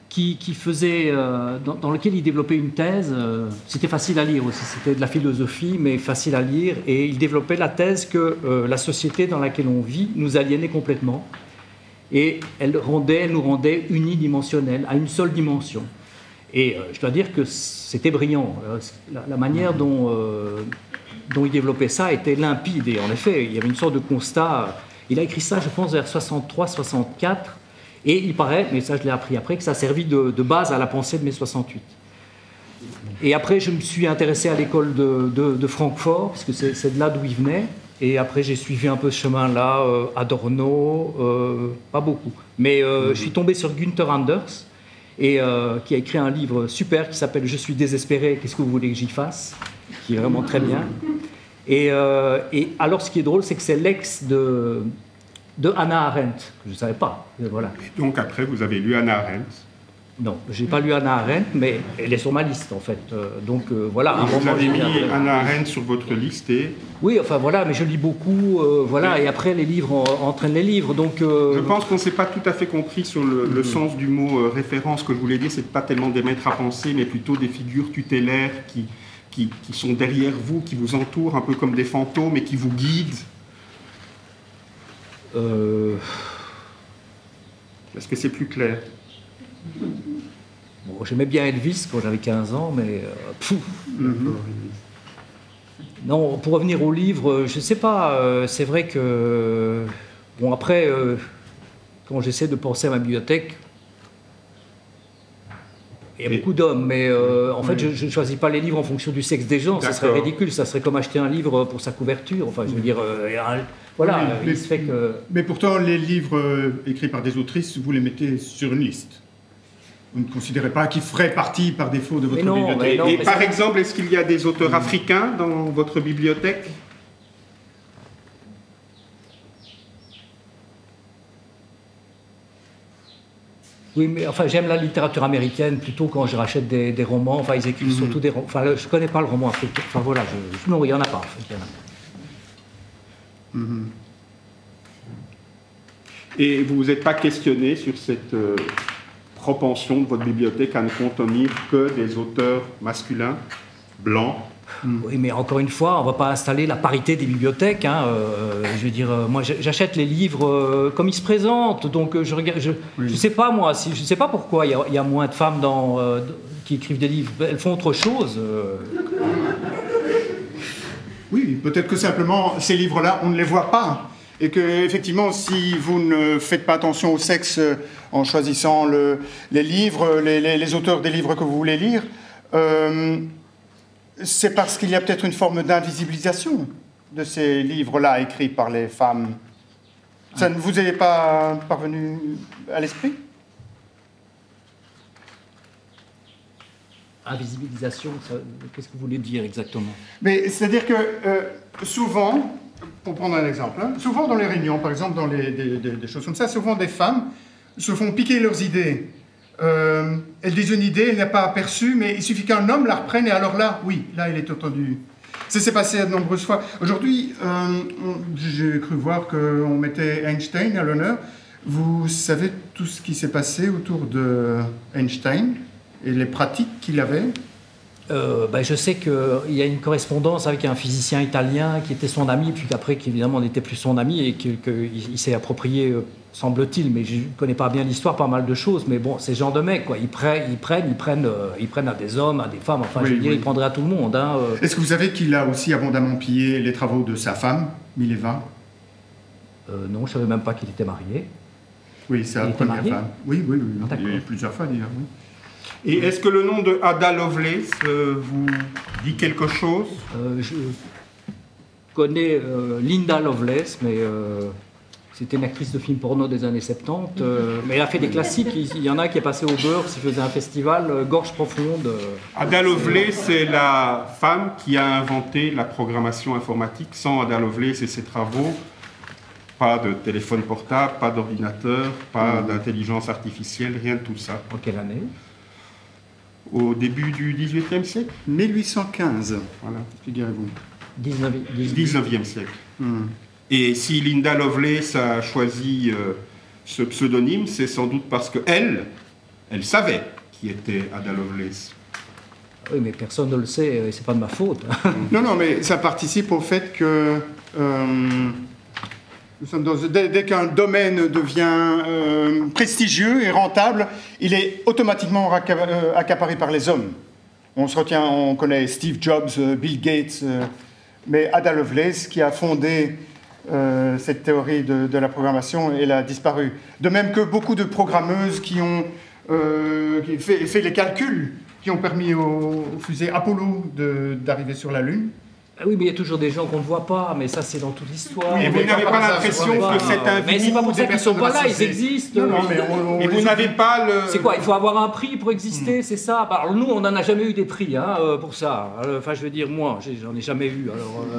qui faisait, dans lequel il développait une thèse. C'était facile à lire aussi, c'était de la philosophie, mais facile à lire. Et il développait la thèse que la société dans laquelle on vit nous aliénait complètement et elle nous rendait unidimensionnels, à une seule dimension. Et je dois dire que c'était brillant. La manière dont il développait ça était limpide. Et en effet, il y avait une sorte de constat. Il a écrit ça, je pense, vers 63-64. Et il paraît, mais ça je l'ai appris après, que ça a servi de base à la pensée de mai 68. Et après, je me suis intéressé à l'école de Francfort, parce que c'est de là d'où il venait. Et après, j'ai suivi un peu ce chemin-là, Adorno, pas beaucoup. Mais je suis tombé sur Günther Anders, qui a écrit un livre super qui s'appelle « Je suis désespéré, qu'est-ce que vous voulez que j'y fasse ?» qui est vraiment très bien. Et alors, ce qui est drôle, c'est que c'est l'ex de Hannah Arendt, que je ne savais pas. Voilà. Et donc après, vous avez lu Hannah Arendt? Non, je n'ai pas lu Hannah Arendt, mais elle est sur ma liste, en fait. Voilà. Vous avez mis Hannah Arendt sur votre liste et... Oui, enfin voilà, mais je lis beaucoup, voilà, et après les livres entraînent les livres, donc... Je pense qu'on ne s'est pas tout à fait compris sur le sens du mot référence. Ce que je voulais dire, c'est pas tellement des maîtres à penser, mais plutôt des figures tutélaires qui sont derrière vous, qui vous entourent, un peu comme des fantômes, et qui vous guident. Est-ce que c'est plus clair? Bon, j'aimais bien Elvis quand j'avais 15 ans, mais... Non, pour revenir au livre, je ne sais pas, c'est vrai que... Bon, après, quand j'essaie de penser à ma bibliothèque, il y a beaucoup d'hommes, mais en fait, je ne choisis pas les livres en fonction du sexe des gens, ça serait ridicule, ça serait comme acheter un livre pour sa couverture, enfin, je veux dire... Voilà, il se fait que... Mais pourtant, les livres écrits par des autrices, vous les mettez sur une liste. Vous ne considérez pas qu'ils feraient partie par défaut de votre bibliothèque. Et par exemple, est-ce qu'il y a des auteurs africains dans votre bibliothèque? Oui, mais enfin, j'aime la littérature américaine plutôt quand je rachète des romans. Enfin, ils écrivent surtout des romans. Enfin, je ne connais pas le roman africain. Enfin, voilà. Non, il n'y en a pas. En fait, il y en a pas. Et vous ne vous êtes pas questionné sur cette propension de votre bibliothèque à ne contenir que des auteurs masculins, blancs? Oui, mais encore une fois, on ne va pas installer la parité des bibliothèques. Hein. Je veux dire, moi, j'achète les livres comme ils se présentent. Donc, je regarde. Je sais pas moi. Je sais pas pourquoi il y a moins de femmes qui écrivent des livres. Elles font autre chose. Oui, peut-être que simplement ces livres-là, on ne les voit pas. Et que, effectivement, si vous ne faites pas attention au sexe en choisissant les livres, les auteurs des livres que vous voulez lire, c'est parce qu'il y a peut-être une forme d'invisibilisation de ces livres-là écrits par les femmes. Ça ne vous est pas parvenu à l'esprit? Invisibilisation, qu'est-ce que vous voulez dire exactement? Mais c'est-à-dire que souvent, pour prendre un exemple, souvent dans les réunions, par exemple dans des choses comme ça, souvent des femmes se font piquer leurs idées. Elle dit une idée, elle n'est pas aperçue, mais il suffit qu'un homme la reprenne et alors là, oui, là, elle est entendue. Ça s'est passé de nombreuses fois. Aujourd'hui, j'ai cru voir qu'on mettait Einstein à l'honneur. Vous savez tout ce qui s'est passé autour de Einstein et les pratiques qu'il avait? Je sais qu'il y a une correspondance avec un physicien italien qui était son ami, puis qu'après, qui évidemment n'était plus son ami, et qu'il s'est approprié, semble-t-il, mais je ne connais pas bien l'histoire, pas mal de choses, mais bon, ces gens de mecs, quoi, ils prennent à des hommes, à des femmes, enfin, je veux dire, ils prendraient à tout le monde. Hein, Est-ce que vous savez qu'il a aussi abondamment pillé les travaux de sa femme, Mileva? Non, je ne savais même pas qu'il était marié. Oui, c'est sa première femme. Oui. Ah, il y a eu plusieurs fois, d'ailleurs, oui. Et est-ce que le nom de Ada Lovelace vous dit quelque chose? Je connais Linda Lovelace, mais c'était une actrice de film porno des années 70. Mais elle a fait des classiques. Il y en a qui est passé au beurre, qui faisait un festival, Gorge Profonde. Ada Lovelace, c'est la femme qui a inventé la programmation informatique. Sans Ada Lovelace et ses travaux, pas de téléphone portable, pas d'ordinateur, pas d'intelligence artificielle, rien de tout ça. En quelle année? Au début du XVIIIe siècle? 1815, voilà, figurez-vous. 19e siècle. Et si Linda Lovelace a choisi ce pseudonyme, c'est sans doute parce qu'elle savait qui était Ada Lovelace. Oui, mais personne ne le sait, et c'est pas de ma faute. Non, mais ça participe au fait que dès qu'un domaine devient prestigieux et rentable, il est automatiquement accaparé par les hommes. On connaît Steve Jobs, Bill Gates, mais Ada Lovelace, qui a fondé cette théorie de la programmation, elle a disparu. De même que beaucoup de programmeuses qui ont fait les calculs qui ont permis aux fusées Apollo d'arriver sur la Lune. Ah oui, mais il y a toujours des gens qu'on ne voit pas, mais ça c'est dans toute l'histoire. Et vous n'avez pas l'impression que c'est un mais c'est pas pour ça qu'ils ne sont pas là, ils existent. Non, mais et vous n'avez pas le... C'est quoi? Il faut avoir un prix pour exister, c'est ça? Alors nous, on n'en a jamais eu des prix pour ça. Enfin, je veux dire, moi, j'en ai jamais eu.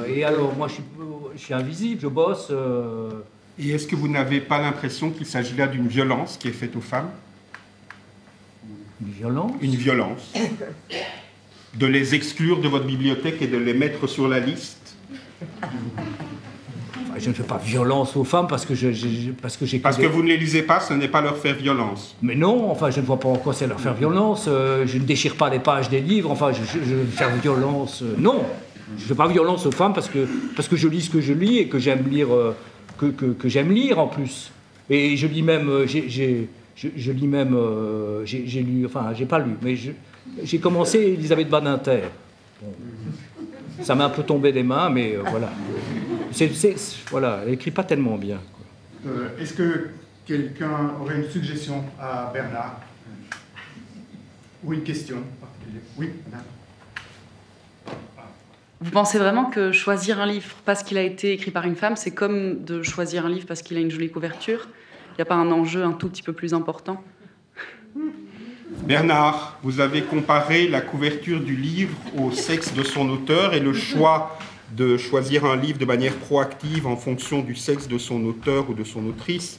Et alors, moi, je suis invisible, je bosse. Et est-ce que vous n'avez pas l'impression qu'il s'agit là d'une violence qui est faite aux femmes? Une violence? Une violence. De les exclure de votre bibliothèque et de les mettre sur la liste? Enfin, je ne fais pas violence aux femmes parce que Parce que vous ne les lisez pas, ce n'est pas leur faire violence. Mais non, enfin, je ne vois pas en quoi c'est leur faire violence. Je ne déchire pas les pages des livres. Enfin, je vais faire violence. Non, je ne fais pas violence aux femmes parce que je lis ce que je lis et que j'aime lire, que j'aime lire en plus. Et je lis même, j'ai lu, enfin, j'ai pas lu, mais j'ai commencé Elisabeth Badinter. Bon. Ça m'a un peu tombé des mains, mais voilà. Voilà, elle écrit pas tellement bien. Est-ce que quelqu'un aurait une suggestion à Bernard? Ou une question particulière? Oui, madame. Vous pensez vraiment que choisir un livre parce qu'il a été écrit par une femme, c'est comme de choisir un livre parce qu'il a une jolie couverture? Il n'y a pas un enjeu un tout petit peu plus important? Bernard, vous avez comparé la couverture du livre au sexe de son auteur et le choix de choisir un livre de manière proactive en fonction du sexe de son auteur ou de son autrice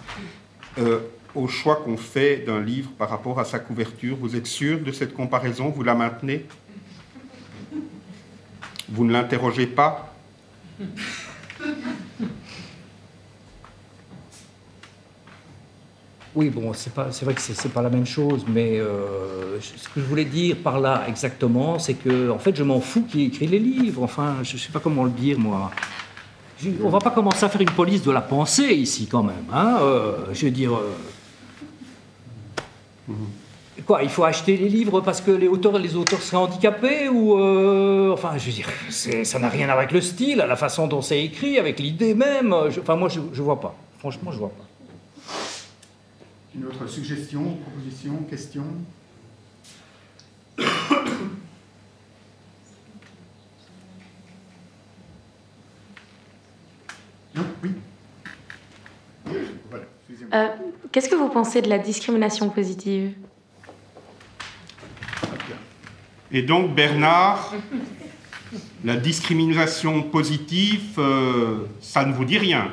au choix qu'on fait d'un livre par rapport à sa couverture. Vous êtes sûr de cette comparaison? Vous la maintenez? Vous ne l'interrogez pas? Oui, bon, c'est vrai que c'est pas la même chose, mais ce que je voulais dire par là exactement, c'est que en fait, je m'en fous qui écrit les livres. Enfin, je sais pas comment le dire, moi. On va pas commencer à faire une police de la pensée ici, quand même. Hein, je veux dire, quoi, il faut acheter les livres parce que les auteurs seraient handicapés ou enfin, je veux dire, ça n'a rien à voir avec le style, la façon dont c'est écrit, avec l'idée même. Enfin, moi, je vois pas. Franchement, je vois pas. Une autre suggestion, proposition, question? Non, oui. Voilà, qu'est-ce que vous pensez de la discrimination positive? Et donc, Bernard, la discrimination positive, ça ne vous dit rien?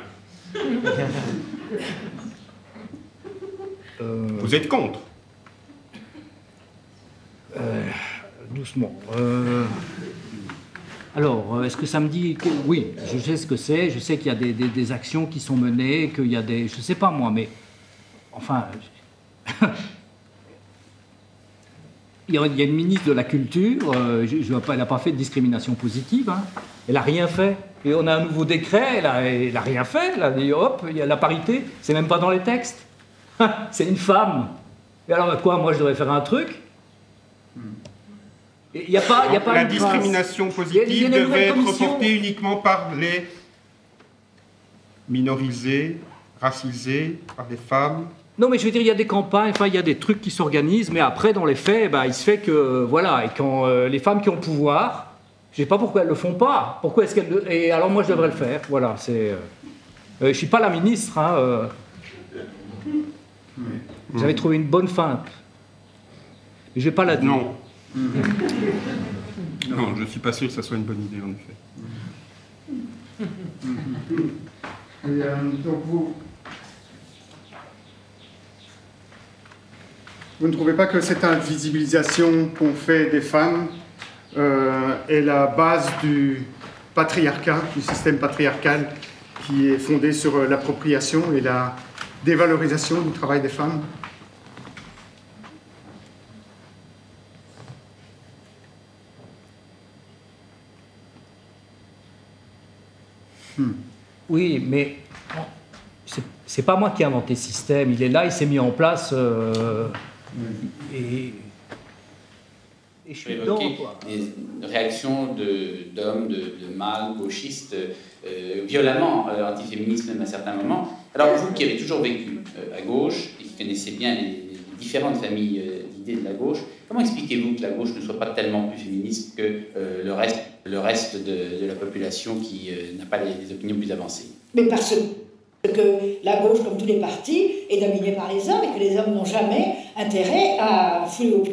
Vous êtes contre? Doucement. Alors, est-ce que ça me dit que... Oui, je sais ce que c'est. Je sais qu'il y a des actions qui sont menées, qu'il y a des... Je ne sais pas moi, mais... Enfin... il y a une ministre de la Culture, je vois pas, elle n'a pas fait de discrimination positive. Hein. Elle n'a rien fait. Et on a un nouveau décret, elle n'a rien fait. Elle a dit, hop, il y a la parité. C'est même pas dans les textes. C'est une femme. Et alors quoi, moi je devrais faire un truc? Il y a pas la discrimination positive devait être portée uniquement par les minorisés, racisés, par les femmes. Non, mais je veux dire, il y a des campagnes, enfin, il y a des trucs qui s'organisent, mais après, dans les faits, il se fait que, voilà, et quand les femmes qui ont le pouvoir, je ne sais pas pourquoi elles ne le font pas. Pourquoi est-ce qu'elles... Et alors, moi, je devrais le faire, voilà, c'est... je ne suis pas la ministre, hein. J'avais trouvé une bonne feinte. Mais je ne vais pas la dire. Non. Non, je ne suis pas sûr que ça soit une bonne idée, en effet. Et, donc, vous ne trouvez pas que cette invisibilisation qu'on fait des femmes est la base du patriarcat, du système patriarcal qui est fondé sur l'appropriation et la dévalorisation du travail des femmes? Oui, mais c'est pas moi qui ai inventé ce système. Il est là, il s'est mis en place et je suis dedans, quoi. Des réactions d'hommes, de mâles, gauchistes, violemment antiféministes même à certains moments. Alors vous qui avez toujours vécu à gauche et qui connaissez bien les différentes familles l'idée de la gauche. Comment expliquez-vous que la gauche ne soit pas tellement plus féministe que le reste de la population qui n'a pas des opinions plus avancées? Mais parce que la gauche, comme tous les partis, est dominée par les hommes et que les hommes n'ont jamais intérêt à fouler au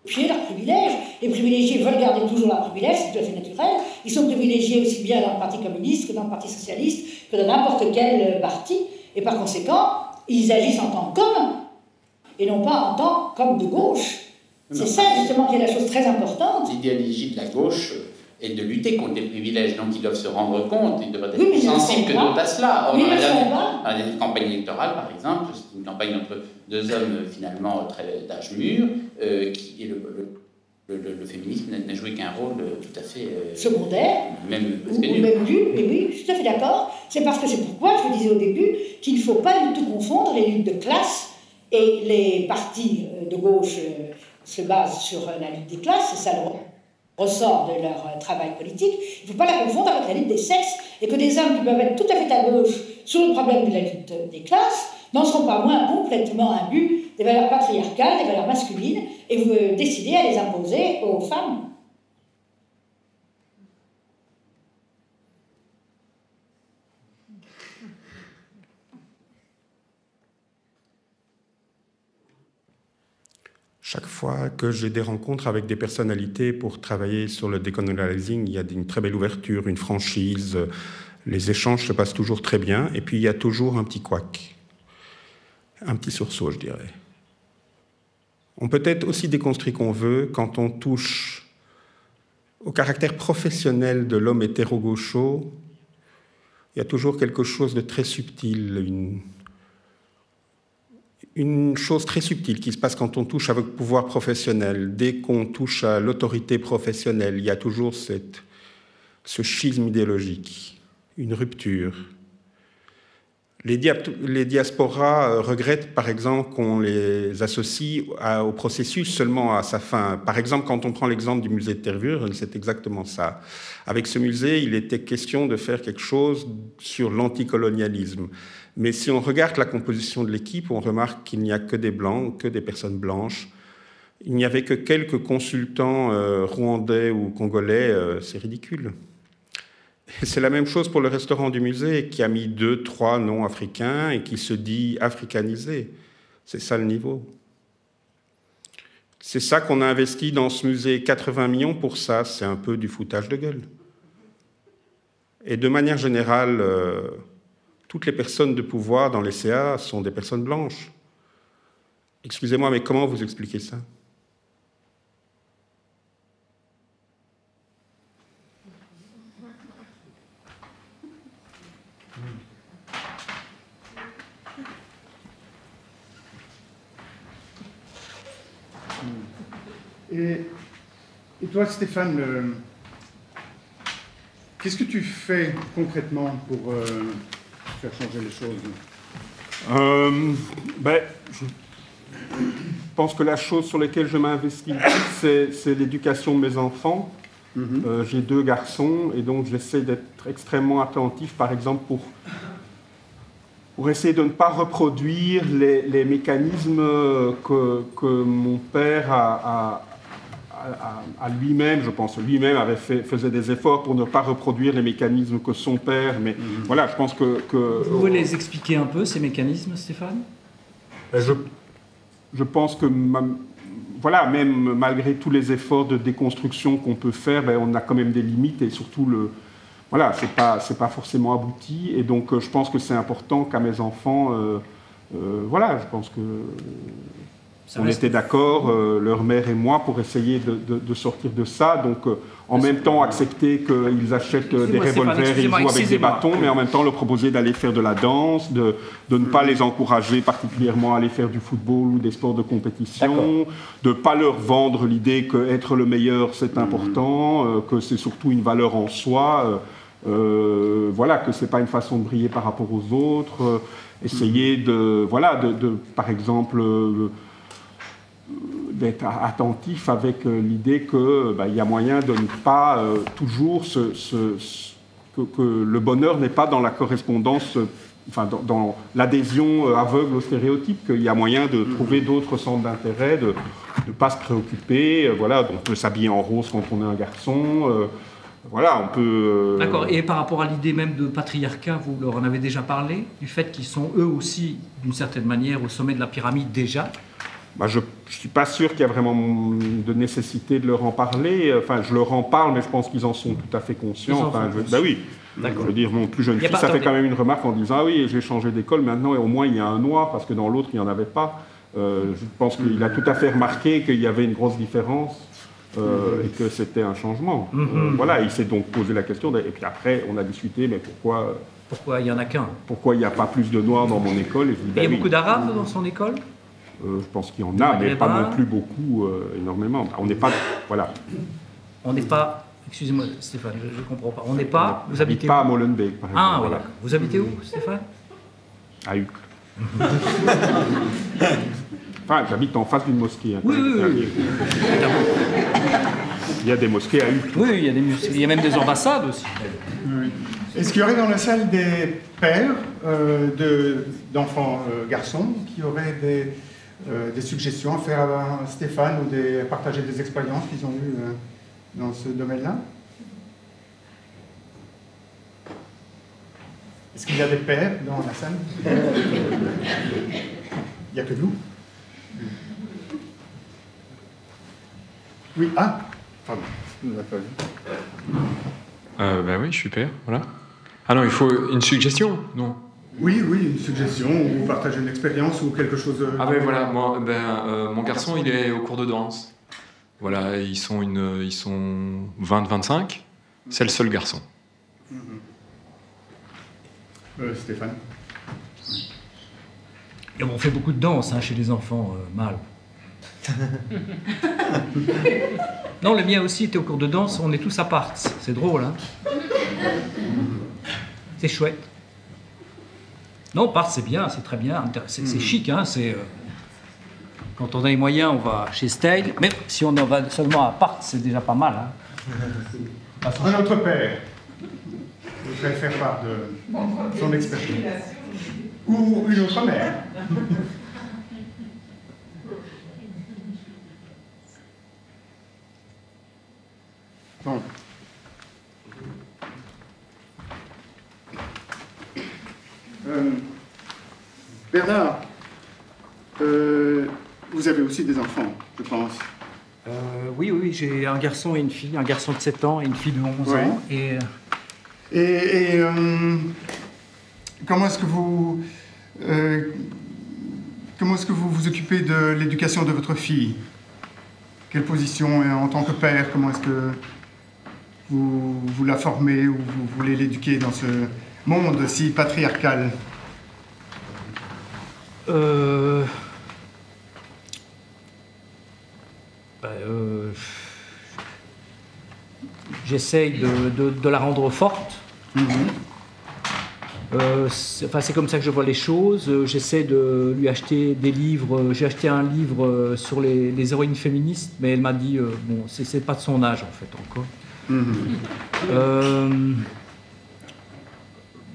pied leurs privilèges. Les privilégiés veulent garder toujours leurs privilèges, c'est tout à fait naturel. Ils sont privilégiés aussi bien dans le Parti communiste que dans le Parti socialiste, que dans n'importe quel parti. Et par conséquent, ils agissent en tant qu'hommes et non pas en tant qu'hommes de gauche. C'est ça justement qui est la chose très importante. L'idéologie de la gauche est de lutter contre les privilèges, donc ils doivent se rendre compte, ils devraient être plus sensibles que d'autres à cela. Or, dans la dernière campagne électorale, par exemple, c'est une campagne entre deux hommes finalement d'âge mûr, et le féminisme n'a joué qu'un rôle tout à fait secondaire, même nul. Mais oui, je suis tout à fait d'accord. C'est parce que c'est pourquoi je vous disais au début qu'il ne faut pas du tout confondre les luttes de classe, et les partis de gauche se basent sur la lutte des classes, c'est ça le ressort de leur travail politique. Il ne faut pas la confondre avec la lutte des sexes, et que des hommes qui peuvent être tout à fait à gauche sur le problème de la lutte des classes n'en seront pas moins complètement imbus des valeurs patriarcales, des valeurs masculines, et vous décidez à les imposer aux femmes. Chaque fois que j'ai des rencontres avec des personnalités pour travailler sur le decolonializing, il y a une très belle ouverture, une franchise, les échanges se passent toujours très bien, et puis il y a toujours un petit couac, un petit sursaut, je dirais. On peut être aussi déconstruit qu'on veut, quand on touche au caractère professionnel de l'homme hétéro-gaucho, il y a toujours quelque chose de très subtil, une chose très subtile qui se passe quand on touche avec le pouvoir professionnel. Dès qu'on touche à l'autorité professionnelle, il y a toujours ce schisme idéologique, une rupture. Les diasporas regrettent, par exemple, qu'on les associe au processus seulement à sa fin. Par exemple, quand on prend l'exemple du musée de Tervuren, c'est exactement ça. Avec ce musée, il était question de faire quelque chose sur l'anticolonialisme. Mais si on regarde la composition de l'équipe, on remarque qu'il n'y a que des blancs, que des personnes blanches. Il n'y avait que quelques consultants rwandais ou congolais, c'est ridicule. Et c'est la même chose pour le restaurant du musée, qui a mis 2, 3 noms africains et qui se dit africanisé. C'est ça le niveau. C'est ça qu'on a investi dans ce musée, 80 millions pour ça, c'est un peu du foutage de gueule. Et de manière générale, toutes les personnes de pouvoir dans les CA sont des personnes blanches. Excusez-moi, mais comment vous expliquez ça ? Et toi, Stéphane, qu'est-ce que tu fais concrètement pour faire changer les choses? Je pense que la chose sur laquelle je m'investis, c'est l'éducation de mes enfants. J'ai 2 garçons et donc j'essaie d'être extrêmement attentif, par exemple, pour essayer de ne pas reproduire les mécanismes que mon père a lui-même, je pense, lui-même faisait des efforts pour ne pas reproduire les mécanismes que son père, mais voilà, je pense que... Vous pouvez les expliquer un peu, ces mécanismes, Stéphane ? Je pense que, voilà, même malgré tous les efforts de déconstruction qu'on peut faire, on a quand même des limites et surtout, voilà, c'est pas forcément abouti, et donc je pense que c'est important qu'à mes enfants, voilà, je pense que... On était d'accord, leur mère et moi, pour essayer de sortir de ça. Donc, en même temps, accepter qu'ils achètent des revolvers et ils jouent avec des bâtons, mais en même temps, leur proposer d'aller faire de la danse, de ne pas les encourager particulièrement à aller faire du football ou des sports de compétition, de ne pas leur vendre l'idée qu'être le meilleur, c'est important, que c'est surtout une valeur en soi, voilà, que ce n'est pas une façon de briller par rapport aux autres, essayer voilà, par exemple... d'être attentif avec l'idée qu'il y a moyen de ne pas toujours que le bonheur n'est pas dans la correspondance, enfin dans l'adhésion aveugle aux stéréotypes, qu'il y a moyen de trouver d'autres centres d'intérêt, de ne pas se préoccuper. Voilà, on peut s'habiller en rose quand on est un garçon. Voilà, on peut... D'accord, et par rapport à l'idée même de patriarcat, vous leur en avez déjà parlé, du fait qu'ils sont eux aussi, d'une certaine manière, au sommet de la pyramide déjà? Bah, je ne suis pas sûr qu'il y a vraiment de nécessité de leur en parler. Enfin, je leur en parle, mais je pense qu'ils en sont tout à fait conscients. Enfin, bah oui. Je veux dire, mon plus jeune fils, ça fait quand même une remarque en disant « Ah oui, j'ai changé d'école, maintenant, et au moins, il y a un noir, parce que dans l'autre, il n'y en avait pas. » Je pense qu'il a tout à fait remarqué qu'il y avait une grosse différence et que c'était un changement. Voilà, il s'est donc posé la question, et puis après, on a discuté, mais pourquoi il n'y en a qu'un? Pourquoi il n'y a pas plus de noirs dans mon école? Et il y a beaucoup d'arabes dans son école? Je pense qu'il y en a, mais pas non plus beaucoup, énormément. On n'est pas... Voilà. On n'est pas... Excusez-moi, Stéphane, je ne comprends pas. On n'est pas... Vous habitez pas à Molenbeek, par exemple. Ah, oui, d'accord. Vous habitez où, Stéphane? À Uccle. Enfin, j'habite en face d'une mosquée. Hein, oui. Il y a des mosquées à Uccle. Oui, il y a même des ambassades aussi. Oui. Est-ce qu'il y aurait dans la salle des pères d'enfants garçons qui auraient des suggestions à faire à Stéphane ou partager des expériences qu'ils ont eues dans ce domaine-là? Est-ce qu'il y a des pères dans la salle? Il n'y a que nous. Oui, ah, pardon, on ne l'a pas vu. Ben oui, je suis père, voilà. Ah non, il faut une suggestion, non? Oui, une suggestion, ou partager une expérience ou quelque chose... Ah ben voilà, mon garçon, il est au cours de danse. Voilà, ils sont 20-25, c'est le seul garçon. Stéphane? Et on fait beaucoup de danse chez les enfants mâles. Non, le mien aussi était au cours de danse, on est tous à part. C'est drôle, hein? C'est chouette. Non, part, c'est bien, c'est très bien. C'est chic, hein? Quand on a les moyens, on va chez Style. Mais si on en va seulement à part, c'est déjà pas mal, hein? Un autre père voudrait faire part de son expérience. Ou une autre mère. Bon. Bernard, vous avez aussi des enfants, je pense. Oui, j'ai un garçon et une fille, un garçon de 7 ans et une fille de 11 ans. Et comment est-ce que vous vous occupez de l'éducation de votre fille? Quelle position en tant que père? Comment est-ce que vous la formez ou vous voulez l'éduquer dans ce monde si patriarcal? J'essaye de la rendre forte. C'est comme ça que je vois les choses. J'essaie de lui acheter des livres. J'ai acheté un livre sur les héroïnes féministes, mais elle m'a dit bon, c'est pas de son âge en fait encore.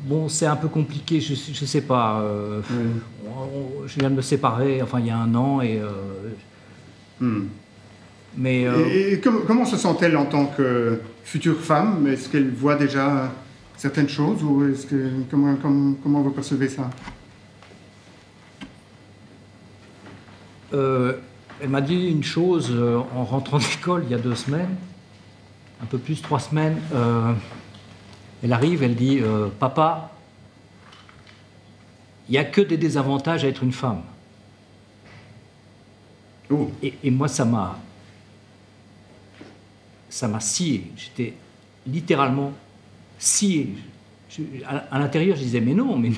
Bon, c'est un peu compliqué, je sais pas. Je viens de me séparer, enfin il y a 1 an et. Mais. Et comment se sent-elle en tant que future femme? Est-ce qu'elle voit déjà certaines choses ou comment vous percevez ça? Elle m'a dit une chose en rentrant d'école il y a 2 semaines, un peu plus, 3 semaines. Elle arrive, elle dit papa, il n'y a que des désavantages à être une femme. Et moi, ça m'a scié. J'étais littéralement scié. À l'intérieur, je disais mais non. Et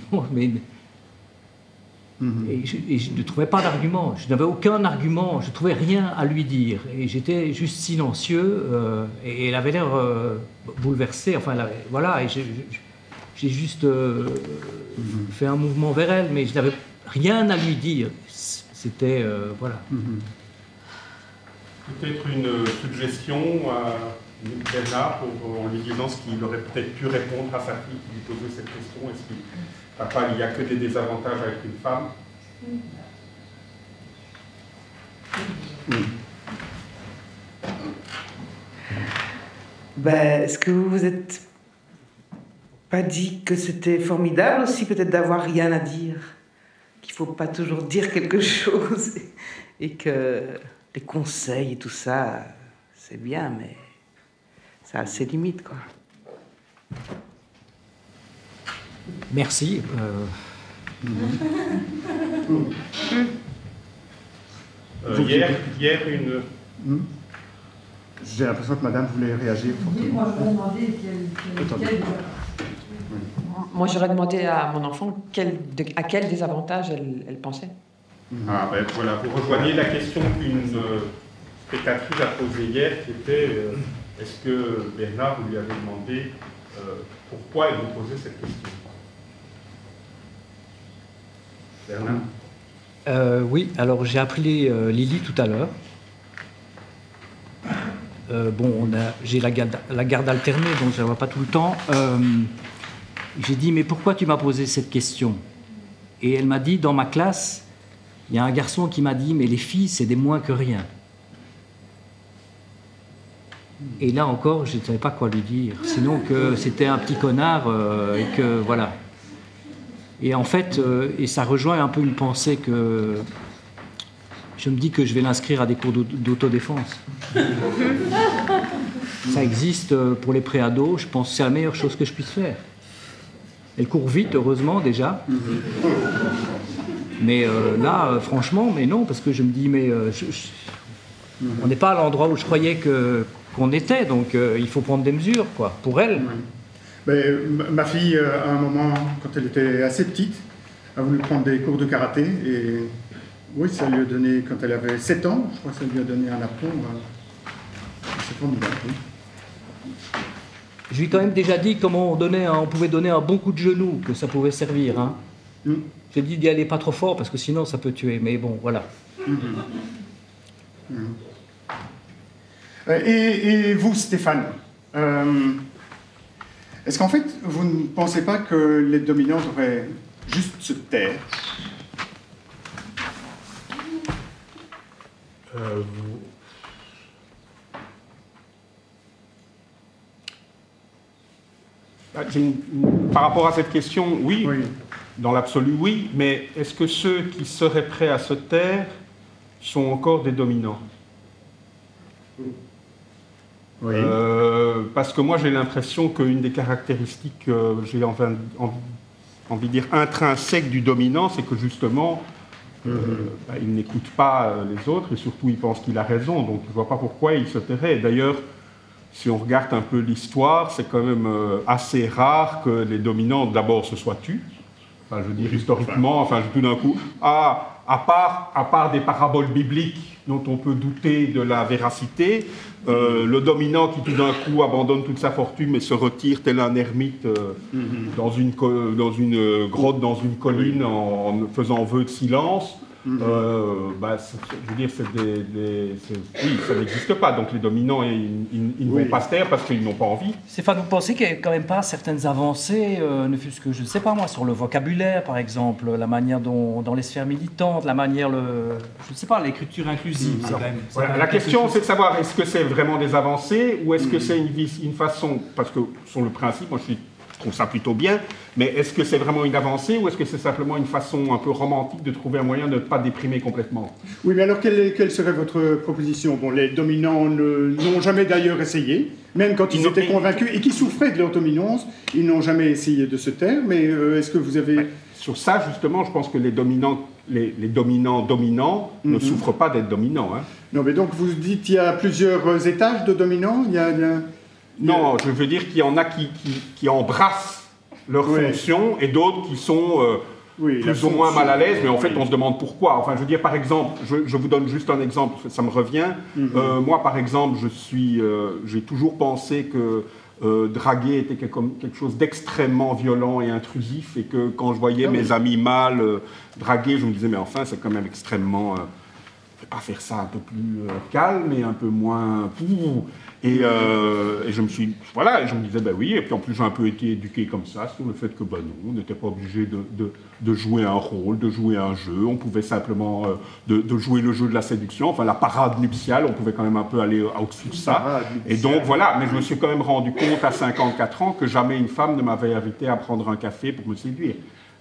je ne trouvais pas d'argument. Je n'avais aucun argument. Je ne trouvais rien à lui dire. Et j'étais juste silencieux. Et elle avait l'air bouleversée. Enfin, voilà. Et j'ai juste fait un mouvement vers elle, mais je n'avais rien à lui dire. C'était voilà. Peut-être une suggestion à Bernard en lui disant ce qu'il aurait peut-être pu répondre à sa fille qui lui posait cette question. Est-ce qu'il papa, il n'y a que des désavantages avec une femme? Ben, est-ce que vous vous êtes pas dit que c'était formidable aussi peut-être d'avoir rien à dire, qu'il faut pas toujours dire quelque chose et que les conseils et tout ça, c'est bien, mais ça a ses limites, quoi. Merci. Hier, une... J'ai l'impression que madame voulait réagir fortement. Moi, j'aurais demandé à mon enfant à quel désavantage elle pensait. Ah ben voilà, vous rejoignez la question qu'une spectatrice a posée hier, qui était est-ce que Bernard, vous lui avez demandé pourquoi elle vous posait cette question? Bernard? Oui, alors j'ai appelé Lily tout à l'heure. Bon, j'ai la garde alternée, donc je ne la vois pas tout le temps. J'ai dit, mais pourquoi tu m'as posé cette question? Et elle m'a dit, dans ma classe, il y a un garçon qui m'a dit, mais les filles, c'est des moins que rien. Et là encore, je ne savais pas quoi lui dire. Sinon que c'était un petit connard et que, voilà. Et en fait, et ça rejoint un peu une pensée que... Je me dis que je vais l'inscrire à des cours d'autodéfense. Ça existe pour les préados, je pense que c'est la meilleure chose que je puisse faire. Elle court vite, heureusement, déjà. Mais là, franchement, mais non, parce que je me dis, mais on n'est pas à l'endroit où je croyais qu'on était, donc il faut prendre des mesures, quoi, pour elle. Mais, ma fille, à un moment, quand elle était assez petite, a voulu prendre des cours de karaté, et oui, ça lui a donné, quand elle avait 7 ans, je crois que ça lui a donné un aplomb. C'est formidable, oui. Je lui ai quand même déjà dit comment on pouvait donner un bon coup de genou, que ça pouvait servir. Hein. J'ai dit d'y aller pas trop fort, parce que sinon ça peut tuer, mais bon, voilà. Et vous, Stéphane, est-ce qu'en fait, vous ne pensez pas que les dominants devraient juste se taire? Par rapport à cette question, oui. Dans l'absolu, oui, mais est-ce que ceux qui seraient prêts à se taire sont encore des dominants? Oui. Parce que moi, j'ai l'impression qu'une des caractéristiques, j'ai envie de dire, intrinsèques du dominant, c'est que justement, il n'écoute pas les autres et surtout, il pense qu'il a raison. Donc, je ne vois pas pourquoi il se tairait. D'ailleurs, si on regarde un peu l'histoire, c'est quand même assez rare que les dominants, d'abord, se soient tus. Enfin, je veux dire, historiquement, enfin, tout d'un coup, à part des paraboles bibliques dont on peut douter de la véracité, le dominant qui, tout d'un coup, abandonne toute sa fortune et se retire tel un ermite dans une grotte, dans une colline, en faisant vœu de silence, je veux dire, oui, ça n'existe pas. Donc les dominants, ils ne vont pas se taire parce qu'ils n'ont pas envie. Stéphane, vous pensez qu'il n'y a quand même pas certaines avancées, ne fût-ce que, je ne sais pas moi, sur le vocabulaire, par exemple, la manière dont, dans les sphères militantes, la manière, je ne sais pas, l'écriture inclusive. La question, c'est de savoir, est-ce que c'est vraiment des avancées ou est-ce que c'est une façon, parce que sur le principe, moi je trouve ça plutôt bien, mais est-ce que c'est vraiment une avancée ou est-ce que c'est simplement une façon un peu romantique de trouver un moyen de ne pas déprimer complètement? Oui, mais alors quelle serait votre proposition? Bon, les dominants n'ont jamais d'ailleurs essayé, même quand ils étaient convaincus et qui souffraient de leur dominance, ils n'ont jamais essayé de se taire, mais est-ce que vous avez... Sur ça, justement, je pense que les dominants ne souffrent pas d'être dominants. Hein. Non, mais donc vous dites qu'il y a plusieurs étages de dominants, Non, je veux dire qu'il y en a qui embrassent leur fonction et d'autres qui sont plus ou moins mal à l'aise, mais en fait on se demande pourquoi. Enfin, je veux dire, par exemple, je vous donne juste un exemple, ça me revient. Moi, par exemple, j'ai toujours pensé que draguer était quelque chose d'extrêmement violent et intrusif, et que quand je voyais mes amis mâles draguer, je me disais, mais enfin, c'est quand même extrêmement... pas faire ça un peu plus calme et un peu moins... Et je me suis... Voilà, et je me disais, ben oui, et puis en plus j'ai un peu été éduqué comme ça, sur le fait que, ben non, on n'était pas obligé de jouer un rôle, de jouer un jeu, on pouvait simplement de jouer le jeu de la séduction, enfin la parade nuptiale, on pouvait quand même un peu aller au-dessus de ça. Et donc voilà, mais je me suis quand même rendu compte à 54 ans que jamais une femme ne m'avait invité à prendre un café pour me séduire.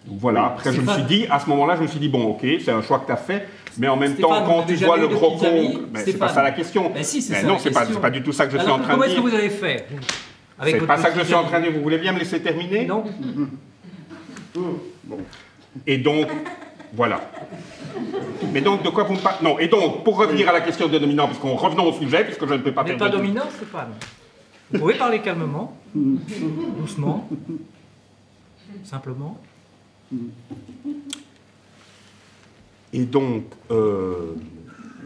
Donc voilà, après je me suis dit, à ce moment-là, je me suis dit, bon ok, c'est un choix que tu as fait, mais en même temps, quand tu vois le gros con, c'est pas ça la question. Mais si, c'est non, c'est pas du tout ça que je suis en train de dire. Comment est-ce que vous avez fait? C'est pas ça que je suis en train de dire. Vous voulez bien me laisser terminer? Non. Bon. Et donc, voilà. Mais donc, de quoi vous me parlez? Non, et donc, pour revenir à la question des dominants, parce qu'on revenons au sujet, puisque je ne peux pas faire... Vous n'êtes pas dominant, Stéphane. Vous pouvez parler calmement, doucement, simplement. Et donc,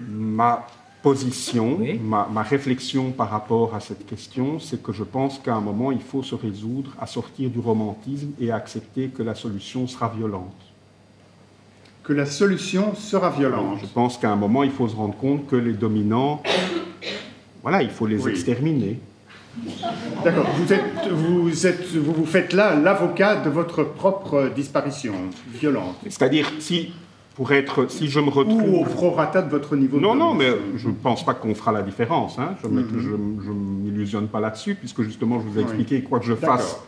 ma position, ma réflexion par rapport à cette question, c'est que je pense qu'à un moment, il faut se résoudre à sortir du romantisme et à accepter que la solution sera violente. Que la solution sera violente. Je pense qu'à un moment, il faut se rendre compte que les dominants, voilà, il faut les exterminer. D'accord, vous faites là l'avocat de votre propre disparition violente. C'est-à-dire, si je me retrouve... Ou au prorata de votre niveau de Non, mais je ne pense pas qu'on fera la différence. Hein. Je ne m'illusionne pas là-dessus, puisque justement, je vous ai expliqué, quoi que je fasse,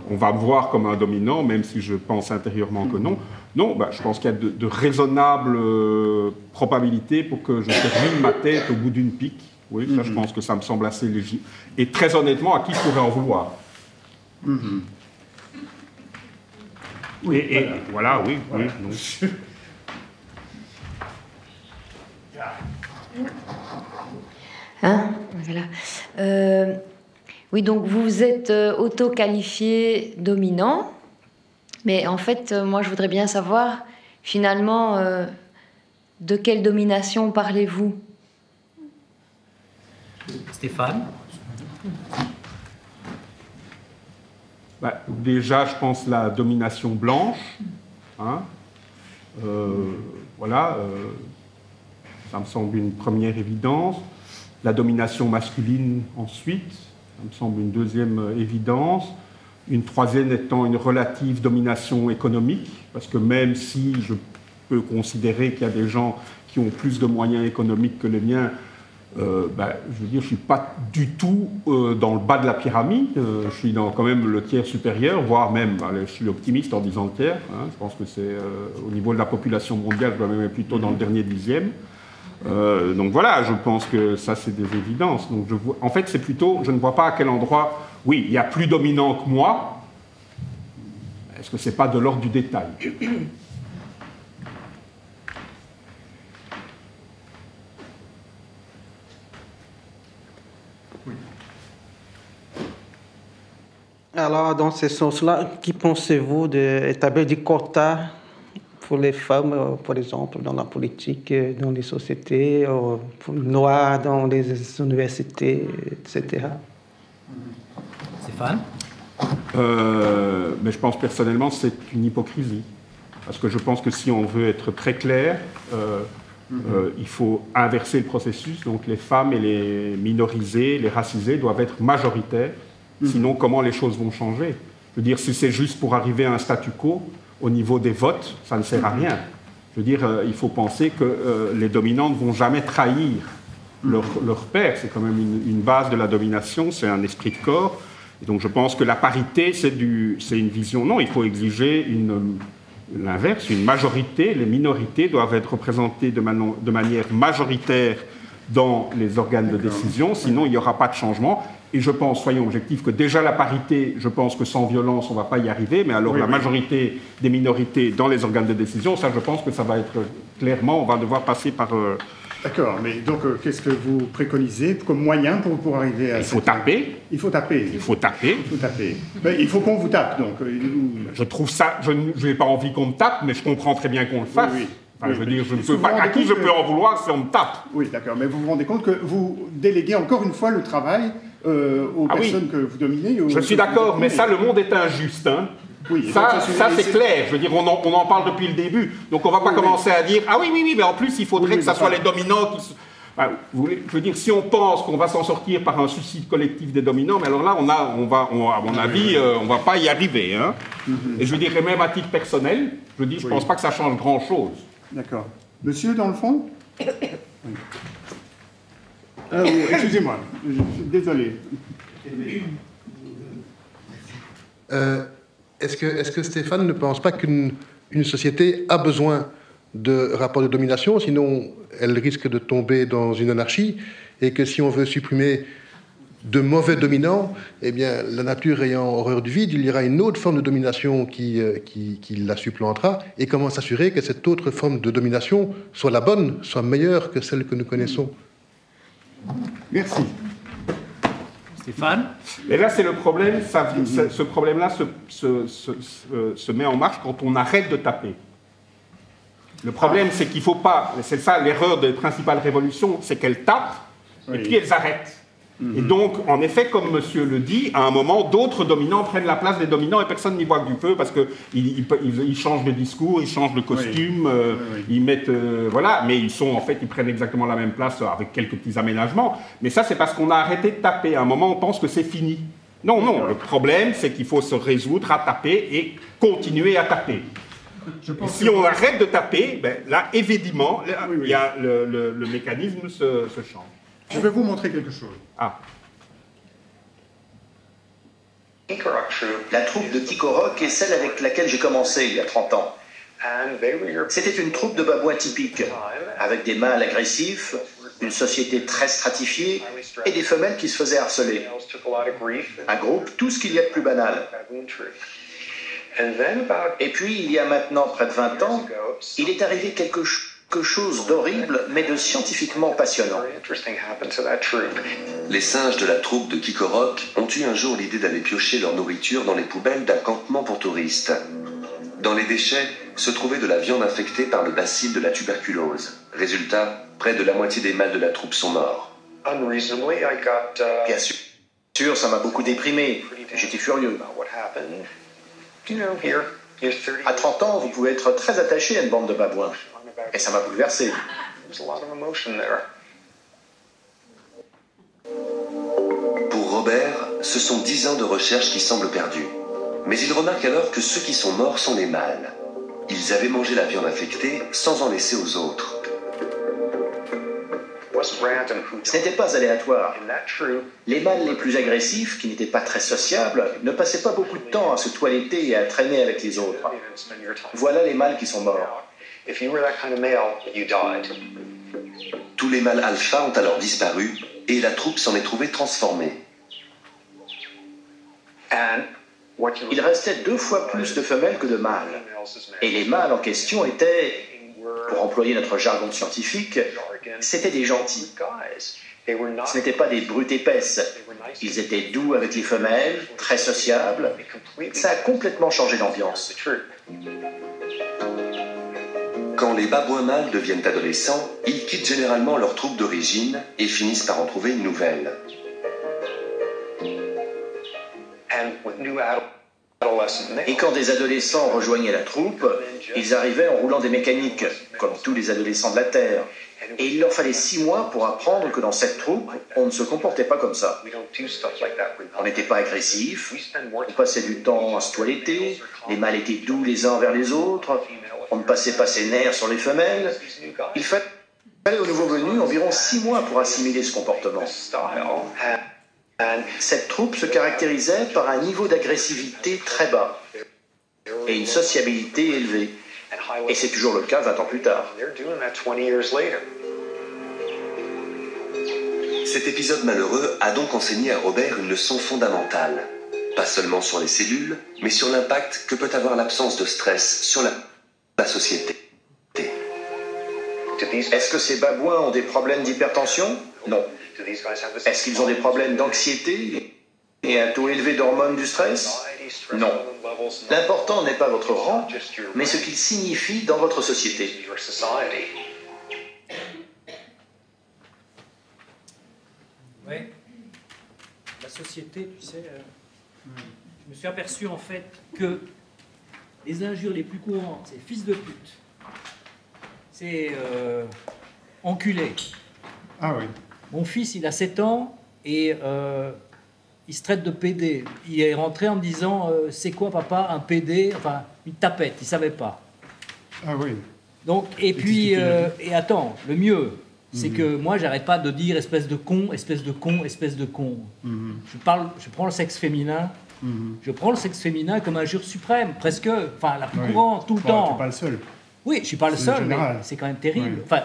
on va me voir comme un dominant, même si je pense intérieurement que non. Non, bah, je pense qu'il y a de raisonnables probabilités pour que je termine ma tête au bout d'une pique. Oui, ça, je pense que ça me semble assez légitime. Et très honnêtement, à qui je pourrais en vouloir? Et voilà, oui. Donc. Hein, voilà. Oui, donc vous vous êtes auto-qualifié dominant, mais en fait, moi, je voudrais bien savoir, finalement, de quelle domination parlez-vous? Stéphane? Bah, déjà, je pense la domination blanche. Hein. Voilà, ça me semble une première évidence. La domination masculine ensuite, ça me semble une deuxième évidence. Une troisième étant une relative domination économique, parce que même si je peux considérer qu'il y a des gens qui ont plus de moyens économiques que les miens, je veux dire, je ne suis pas du tout dans le bas de la pyramide, je suis dans quand même le tiers supérieur, voire même, je suis optimiste en disant le tiers, hein, je pense que c'est au niveau de la population mondiale, je dois même être plutôt dans le dernier dixième. Donc voilà, je pense que ça c'est des évidences. Donc en fait c'est plutôt, je ne vois pas à quel endroit, oui, il y a plus dominant que moi, est-ce que c'est pas de l'ordre du détail? Alors, dans ce sens-là, qui pensez-vous d'établir des quotas pour les femmes, par exemple, dans la politique, dans les sociétés, noires, dans les universités, etc. Stéphane? Mais je pense personnellement que c'est une hypocrisie. Parce que je pense que si on veut être très clair, il faut inverser le processus. Donc les femmes et les minorisées, les racisées doivent être majoritaires. Sinon, comment les choses vont changer? Je veux dire, si c'est juste pour arriver à un statu quo, au niveau des votes, ça ne sert à rien. Je veux dire, il faut penser que les dominants ne vont jamais trahir leur père. C'est quand même une base de la domination, c'est un esprit de corps. Et donc je pense que la parité, c'est une vision. Non, il faut exiger l'inverse, une majorité. Les minorités doivent être représentées de manière majoritaire dans les organes de décision, sinon il n'y aura pas de changement. Et je pense, soyons objectifs, que déjà la parité, je pense que sans violence, on ne va pas y arriver, mais alors la majorité des minorités dans les organes de décision, ça je pense que ça va être clairement, on va devoir passer par... D'accord, mais donc qu'est-ce que vous préconisez comme moyen pour arriver à... Il faut taper. Il faut taper. Il faut taper. Il faut taper. Ben, il faut qu'on vous tape, donc. Je trouve ça... Je n'ai pas envie qu'on me tape, mais je comprends très bien qu'on le fasse. Oui. Enfin, je veux dire, je ne peux pas, à qui je peux en vouloir si on me tape? Oui, d'accord, mais vous vous rendez compte que vous déléguez encore une fois le travail aux personnes que vous dominez? Je suis d'accord, mais ça, le monde est injuste. Hein. Oui, ça c'est clair. Je veux dire, on en parle depuis le début. Donc on ne va pas commencer à dire « Ah oui, mais en plus, il faudrait que ça soit les dominants qui... » je veux dire, si on pense qu'on va s'en sortir par un suicide collectif des dominants, mais alors là, à mon avis, on ne va pas y arriver. Hein. Et je veux dire, même à titre personnel, je veux dire, je ne pense pas que ça change grand-chose. D'accord. Monsieur, dans le fond? Excusez-moi, je suis désolé. Est-ce que Stéphane ne pense pas qu'une société a besoin de rapports de domination, sinon elle risque de tomber dans une anarchie, et que si on veut supprimer de mauvais dominants, eh bien, la nature ayant horreur du vide, il y aura une autre forme de domination qui la supplantera, et comment s'assurer que cette autre forme de domination soit la bonne, soit meilleure que celle que nous connaissons. Merci. Stéphane? Et là, c'est le problème, ce problème-là se met en marche quand on arrête de taper. Le problème, c'est qu'il ne faut pas... C'est ça l'erreur des principales révolutions, c'est qu'elles tapent, et puis elles arrêtent. Et donc, en effet, comme monsieur le dit, à un moment, d'autres dominants prennent la place des dominants et personne n'y voit que du feu parce qu'ils changent de discours, ils changent de costume, ils mettent... voilà, mais ils prennent exactement la même place avec quelques petits aménagements. Mais ça, c'est parce qu'on a arrêté de taper. À un moment, on pense que c'est fini. Non, le problème, c'est qu'il faut se résoudre à taper et continuer à taper. Si on arrête de taper, ben, là, évidemment, il y a le mécanisme se change. Je vais vous montrer quelque chose. Ah. La troupe de Kikorok est celle avec laquelle j'ai commencé il y a 30 ans. C'était une troupe de babouins typiques, avec des mâles agressifs, une société très stratifiée et des femelles qui se faisaient harceler. Un groupe, tout ce qu'il y a de plus banal. Et puis, il y a maintenant près de 20 ans, il est arrivé quelque chose d'horrible, mais de scientifiquement passionnant. Les singes de la troupe de Kikorok ont eu un jour l'idée d'aller piocher leur nourriture dans les poubelles d'un campement pour touristes. Dans les déchets se trouvait de la viande infectée par le bacille de la tuberculose. Résultat, près de la moitié des mâles de la troupe sont morts. Bien sûr, ça m'a beaucoup déprimé. J'étais furieux. À 30 ans, vous pouvez être très attaché à une bande de babouins. Et ça m'a bouleversé. Pour Robert, ce sont 10 ans de recherche qui semblent perdus. Mais il remarque alors que ceux qui sont morts sont les mâles. Ils avaient mangé la viande infectée sans en laisser aux autres. Ce n'était pas aléatoire. Les mâles les plus agressifs, qui n'étaient pas très sociables, ne passaient pas beaucoup de temps à se toiletter et à traîner avec les autres. Voilà les mâles qui sont morts. Tous les mâles alpha ont alors disparu et la troupe s'en est trouvée transformée. Il restait 2 fois plus de femelles que de mâles. Et les mâles en question étaient, pour employer notre jargon scientifique, c'étaient des gentils. Ce n'étaient pas des brutes épaisses. Ils étaient doux avec les femelles, très sociables. Ça a complètement changé l'ambiance. Quand les babouins mâles deviennent adolescents, ils quittent généralement leur troupe d'origine et finissent par en trouver une nouvelle. Et quand des adolescents rejoignaient la troupe, ils arrivaient en roulant des mécaniques, comme tous les adolescents de la Terre. Et il leur fallait 6 mois pour apprendre que dans cette troupe, on ne se comportait pas comme ça. On n'était pas agressif, on passait du temps à se toiletter, les mâles étaient doux les uns envers les autres, on ne passait pas ses nerfs sur les femelles. Il fallait aux nouveaux venus environ 6 mois pour assimiler ce comportement. Cette troupe se caractérisait par un niveau d'agressivité très bas et une sociabilité élevée. Et c'est toujours le cas 20 ans plus tard. Cet épisode malheureux a donc enseigné à Robert une leçon fondamentale. Pas seulement sur les cellules, mais sur l'impact que peut avoir l'absence de stress sur la société. Est-ce que ces babouins ont des problèmes d'hypertension? Non. Est-ce qu'ils ont des problèmes d'anxiété et un taux élevé d'hormones du stress? Non. L'important n'est pas votre rang, mais ce qu'il signifie dans votre société. Oui. La société, tu sais, je me suis aperçu en fait que les injures les plus courantes, c'est fils de pute, c'est enculé. Ah oui. Mon fils, il a 7 ans et il se traite de PD. Il est rentré en me disant c'est quoi papa un PD? Enfin, une tapette, il savait pas. Ah oui. Donc, et puis, et attends, le mieux, c'est que moi, j'arrête pas de dire espèce de con, espèce de con, espèce de con. Je prends le sexe féminin, je prends le sexe féminin comme injure suprême, presque, enfin, la plus courante, tout le temps. Tu n'es pas le seul. Oui, je suis pas le seul, mais c'est quand même terrible. Enfin,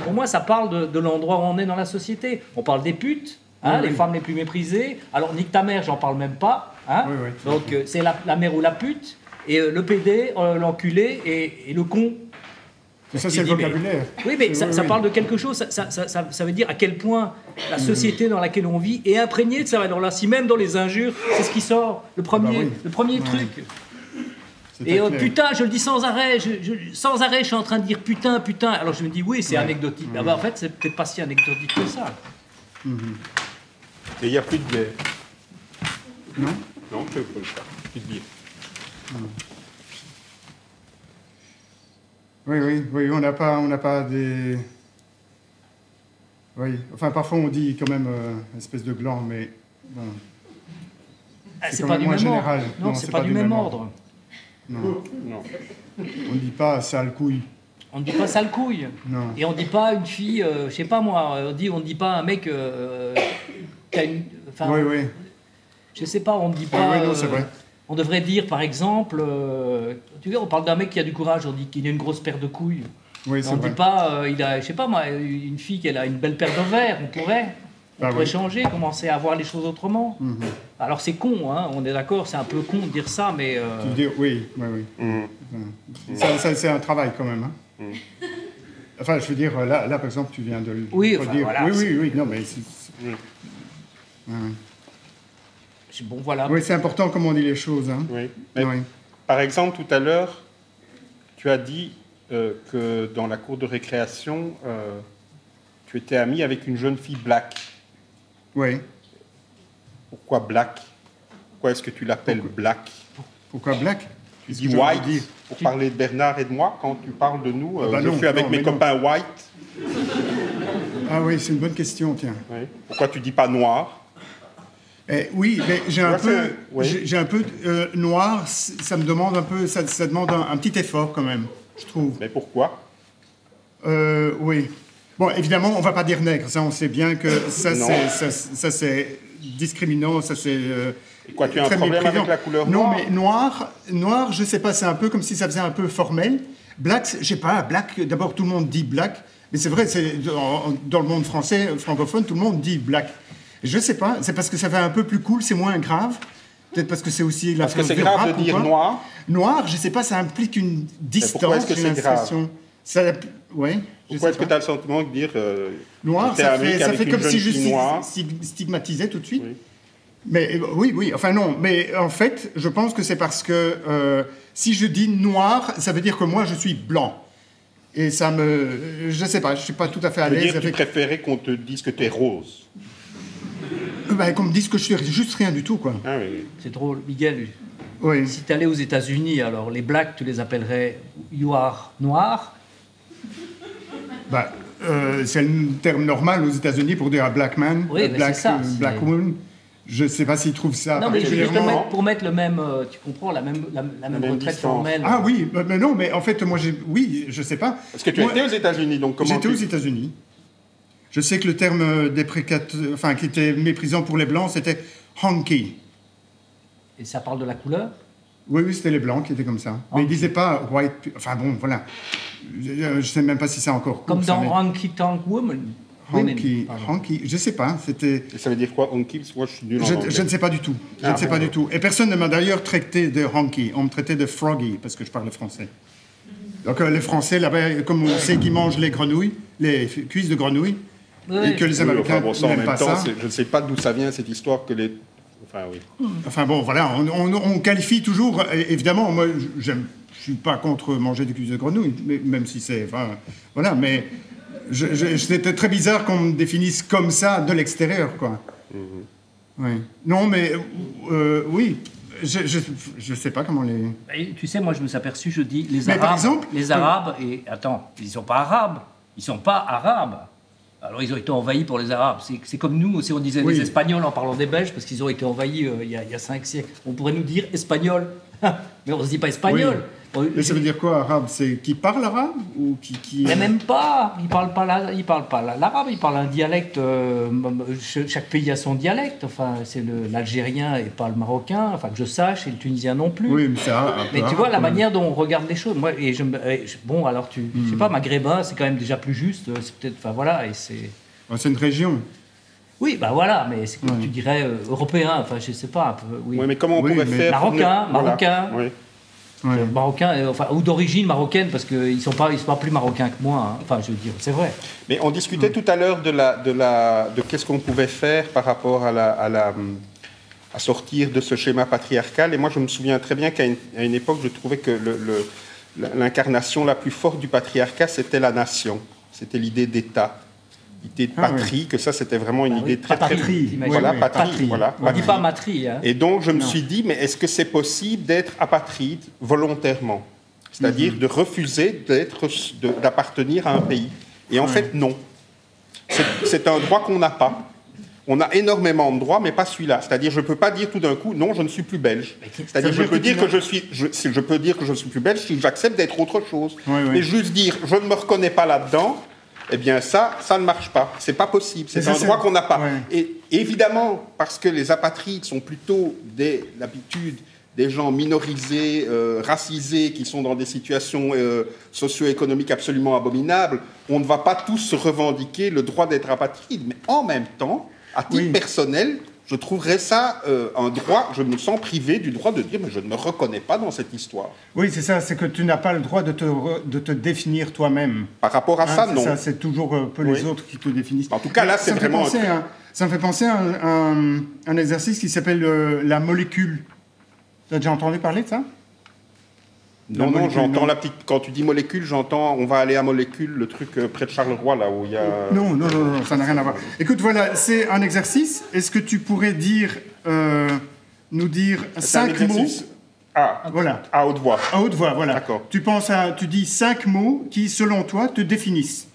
pour moi, ça parle de l'endroit où on est dans la société. On parle des putes, hein, les femmes les plus méprisées. Alors, nique ta mère, j'en parle même pas. Hein. Donc, c'est la mère ou la pute, et le PD, l'enculé, et le con. Ça, c'est le vocabulaire. Oui, mais ça parle de quelque chose. Ça veut dire à quel point la société dans laquelle on vit est imprégnée de ça. Alors là, si même dans les injures, c'est ce qui sort, le premier truc. Et putain, je le dis sans arrêt, sans arrêt, je suis en train de dire putain, putain. Alors je me dis, oui, c'est anecdotique. Ah bah, en fait, c'est peut-être pas si anecdotique que ça. Et il n'y a plus de bière. Non? Non, je ne peux pas. Plus de bière. Oui, on n'a pas des... Oui, enfin, parfois on dit quand même espèce de gland, mais bon. C'est pas du même ordre. Non, c'est pas du même ordre. Non. On ne dit pas sale couille. On ne dit pas sale couille. Non. Et on ne dit pas une fille, je sais pas moi, on ne dit pas un mec qui a une... Enfin, oui. Je sais pas, on ne dit pas... Oui, non, c'est vrai. On devrait dire, par exemple, tu vois, on parle d'un mec qui a du courage, on dit qu'il a une grosse paire de couilles. Oui, on ne dit pas, il a, je sais pas moi, une fille qui a une belle paire d'ovaires, on pourrait changer, commencer à voir les choses autrement. Alors c'est con, hein, on est d'accord, c'est un peu con de dire ça, mais... Tu veux dire, oui. Ça, c'est un travail quand même. Hein. Enfin, je veux dire, là, par exemple, tu viens de le dire. Voilà, oui, non, mais... Bon, voilà. Oui, c'est important comment on dit les choses. Hein. Oui. Mais, par exemple, tout à l'heure, tu as dit que dans la cour de récréation, tu étais ami avec une jeune fille black. Oui. Pourquoi black? Pourquoi est-ce que tu l'appelles black? Pourquoi black? Tu dis white pour parler de Bernard et de moi. Quand tu parles de nous, je suis avec mes copains white. Ah oui, c'est une bonne question, tiens. Oui. Pourquoi tu dis pas noir? Oui, mais j'ai un peu noir, ça me demande un peu, ça demande un petit effort quand même, je trouve. Mais pourquoi? Oui. Bon, évidemment, on ne va pas dire nègre, ça on sait bien que ça c'est discriminant, ça c'est... Quoi, tu as un problème avec la couleur noire? Non, mais noir, je ne sais pas, c'est un peu comme si ça faisait un peu formel. Black, je ne sais pas, black, d'abord tout le monde dit black, mais c'est vrai, dans le monde français, francophone, tout le monde dit black. Je sais pas, c'est parce que ça fait un peu plus cool, c'est moins grave. Peut-être parce que c'est aussi la... Parce que c'est grave de dire noir. Noir, je sais pas, ça implique une distance. Pourquoi est-ce que c'est grave? Oui. Pourquoi est-ce que tu as le sentiment de dire... noir, ça fait comme si je stigmatisais tout de suite. Oui. Mais oui, enfin non, mais en fait, je pense que c'est parce que si je dis noir, ça veut dire que moi je suis blanc. Et ça me... Je sais pas, je suis pas tout à fait à l'aise avec... Tu préférais qu'on te dise que tu es rose? Qu'on me dise que je suis juste rien du tout, quoi. Ah, oui. C'est drôle, Miguel. Oui. Si tu allais aux États-Unis, alors les blacks, tu les appellerais you are noir? C'est le terme normal aux États-Unis pour dire un black man, black woman. Je ne sais pas s'ils trouvent ça. Non, mais juste pour mettre le même, tu comprends, la même retraite formelle. Ah oui, mais non, mais en fait, moi, je ne sais pas. Parce que tu étais aux États-Unis, donc comment... J'étais aux États-Unis. Je sais que le terme qui était méprisant pour les Blancs, c'était honky. Et ça parle de la couleur? Oui, c'était les Blancs qui étaient comme ça. Mais ils ne disaient pas white... Enfin bon, voilà. Je ne sais même pas si c'est encore... Comme dans Honky Tonk Woman. Honky, je ne sais pas. C'était... Et ça veut dire quoi, honky? Parce que moi, je suis nul en anglais. Je ne sais pas du tout. Je ne sais pas du tout. Et personne ne m'a d'ailleurs traité de honky. On me traitait de froggy, parce que je parle français. Donc les Français, là-bas, comme on sait qu'ils mangent les grenouilles, les cuisses de grenouilles, et que les Américains n'aiment pas ça. Je ne sais pas d'où ça vient, cette histoire que les... Enfin, oui. Enfin bon, voilà, on qualifie toujours... Évidemment, moi, je ne suis pas contre manger des cuisses de grenouilles, même si c'est... Enfin, voilà, mais c'était très bizarre qu'on me définisse comme ça de l'extérieur, quoi. Oui. Non, mais oui, Je sais pas comment les... Et tu sais, moi, je me suis aperçu, je dis, Mais par exemple, les Arabes, et attends, ils sont pas arabes. Ils sont pas arabes. Alors, ils ont été envahis pour les Arabes. C'est comme nous, si on disait les Espagnols en parlant des Belges, parce qu'ils ont été envahis il y a 5 siècles. On pourrait nous dire Espagnols. Mais on ne se dit pas Espagnol. Oui. Mais ça veut dire quoi, arabe? C'est qui parle arabe ou qui... Mais même pas. Ils parlent pas l'arabe. Ils parlent un dialecte. Chaque pays a son dialecte. Enfin, c'est l'algérien et pas le marocain. Enfin, que je sache, et le tunisien non plus. Oui, mais c'est mais tu vois la manière dont on regarde les choses. Moi, bon, alors je sais pas, maghrébin, c'est quand même déjà plus juste. C'est peut-être, enfin voilà, et c'est. C'est une région. Oui, bah voilà, mais c'est comme tu dirais européen. Enfin, je sais pas un peu. Oui, mais comment on pourrait faire Marocain. Oui. Marocains, enfin, ou d'origine marocaine, parce qu'ils sont pas plus marocains que moi. Hein. Enfin, je veux dire, c'est vrai. Mais on discutait tout à l'heure de qu'est-ce qu'on pouvait faire par rapport à sortir de ce schéma patriarcal. Et moi, je me souviens très bien qu'à une époque, je trouvais que l'incarnation la plus forte du patriarcat, c'était la nation. C'était l'idée d'État. L'idée de patrie, que ça, c'était vraiment une idée très... Patrie. Voilà, patrie. Voilà, on ne dit pas matrie. Hein. Et donc, je me suis dit, mais est-ce que c'est possible d'être apatride volontairement? C'est-à-dire de refuser d'appartenir à un pays. Et en fait, non. C'est un droit qu'on n'a pas. On a énormément de droits, mais pas celui-là. C'est-à-dire, je ne peux pas dire tout d'un coup, non, je ne suis plus belge. C'est-à-dire, je peux dire que je suis plus belge si j'accepte d'être autre chose. Mais juste dire, je ne me reconnais pas là-dedans, eh bien ça ne marche pas. C'est pas possible. C'est un droit qu'on n'a pas. Et évidemment, parce que les apatrides sont plutôt d'habitude des gens minorisés, racisés, qui sont dans des situations socio-économiques absolument abominables, on ne va pas tous se revendiquer le droit d'être apatride. Mais en même temps, à titre personnel, je trouverais ça un droit, je me sens privé du droit de dire mais je ne me reconnais pas dans cette histoire. Oui, c'est ça, c'est que tu n'as pas le droit de te définir toi-même. Par rapport à ça, non. C'est toujours un peu les autres qui te définissent. En tout cas, là, c'est vraiment... Ça me fait penser à un exercice qui s'appelle la molécule. Tu as déjà entendu parler de ça? Non, j'entends la petite... Quand tu dis molécule, j'entends on va aller à molécule, le truc près de Charleroi, là où il y a... Non, ça n'a rien à voir. Écoute, voilà, c'est un exercice. Est-ce que tu pourrais nous dire 5 mots? Voilà. À haute voix. À haute voix, voilà. D'accord. Tu dis 5 mots qui, selon toi, te définissent.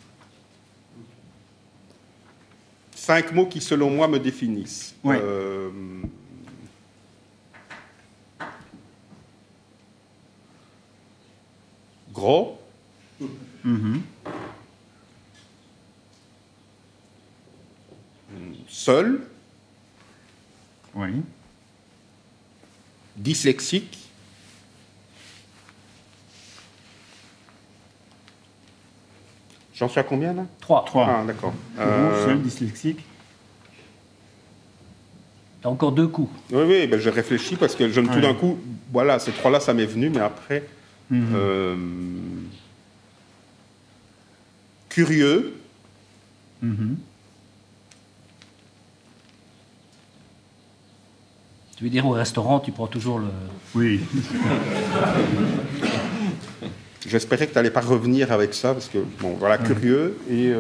5 mots qui, selon moi, me définissent. Ouais. Gros. Seul. Oui. Dyslexique. J'en suis à combien, là? 3. Ah, d'accord. Seul, dyslexique. T'as encore 2 coups. Oui, ben, je réfléchis parce que tout d'un coup, voilà, ces 3-là, ça m'est venu, mais après... Curieux. Tu veux dire au restaurant, tu prends toujours le... Oui. J'espérais que tu n'allais pas revenir avec ça, parce que, bon, voilà, curieux et...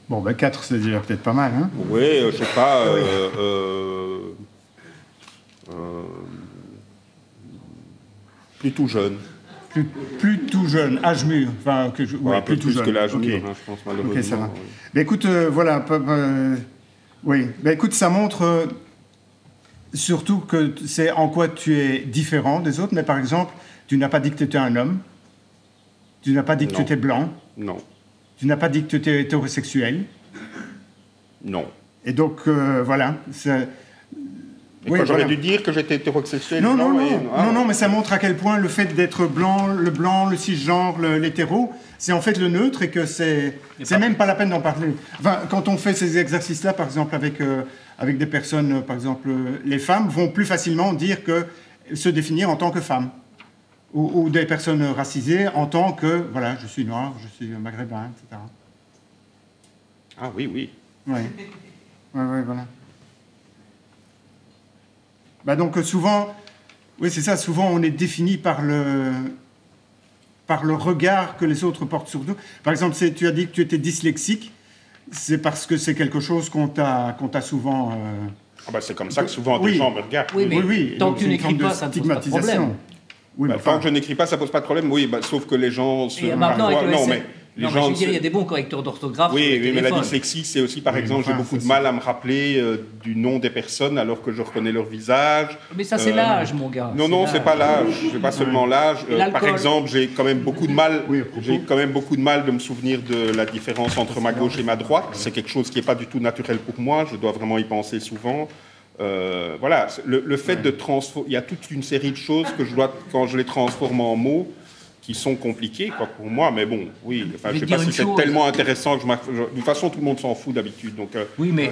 Bon, ben 4, c'est déjà peut-être pas mal, hein? Oui, je sais pas... plus tout jeune. Plus tout jeune, âge mûr. Enfin, plus tout jeune. Que l'âge mûr, hein, je pense, malheureusement. Ok, ça va. Ben écoute, voilà. Oui, ben écoute, ça montre surtout que c'est en quoi tu es différent des autres, mais par exemple, tu n'as pas dit que tu étais un homme, tu n'as pas dit que tu étais blanc. Non. Tu n'as pas dit que tu étais hétérosexuel. Non. Et donc, voilà. J'aurais dû dire que j'étais hétérosexuel. Non, mais ça montre à quel point le fait d'être blanc, le cisgenre, l'hétéro, c'est en fait le neutre et que c'est même pas la peine d'en parler. Enfin, quand on fait ces exercices-là, par exemple, avec des personnes, par exemple, les femmes vont plus facilement se définir en tant que femmes. Ou des personnes racisées en tant que, voilà, je suis noir, je suis maghrébin, etc. Ah oui. Oui, voilà. Bah donc souvent, oui c'est ça, souvent on est défini par le regard que les autres portent sur nous. Par exemple, tu as dit que tu étais dyslexique. c'est parce que c'est quelque chose qu'on t'a souvent... Ah bah c'est comme ça que souvent des gens me regardent. Oui, mais tant que tu n'écris pas, ça ne pose pas de problème. Oui, bah, tant que je n'écris pas, ça pose pas de problème. Oui, bah, sauf que les gens se... Et maintenant, avec le non, mais les gens... je veux dire, il y a des bons correcteurs d'orthographe. Oui, mais la dyslexie, c'est aussi, par exemple, j'ai beaucoup de mal à me rappeler du nom des personnes alors que je reconnais leur visage. Mais ça, c'est l'âge, mon gars. Non, c'est pas l'âge. C'est pas seulement l'âge. Par exemple, j'ai quand même beaucoup de mal. J'ai quand même beaucoup de mal de me souvenir de la différence entre ma gauche et ma droite. C'est quelque chose qui n'est pas du tout naturel pour moi. Je dois vraiment y penser souvent. Voilà, le fait de transformer, il y a toute une série de choses que je dois, quand je les transforme en mots, qui sont compliqués quoi, pour moi, mais bon, oui, enfin, je ne sais pas si c'est tellement intéressant que de toute façon, tout le monde s'en fout d'habitude, donc oui, mais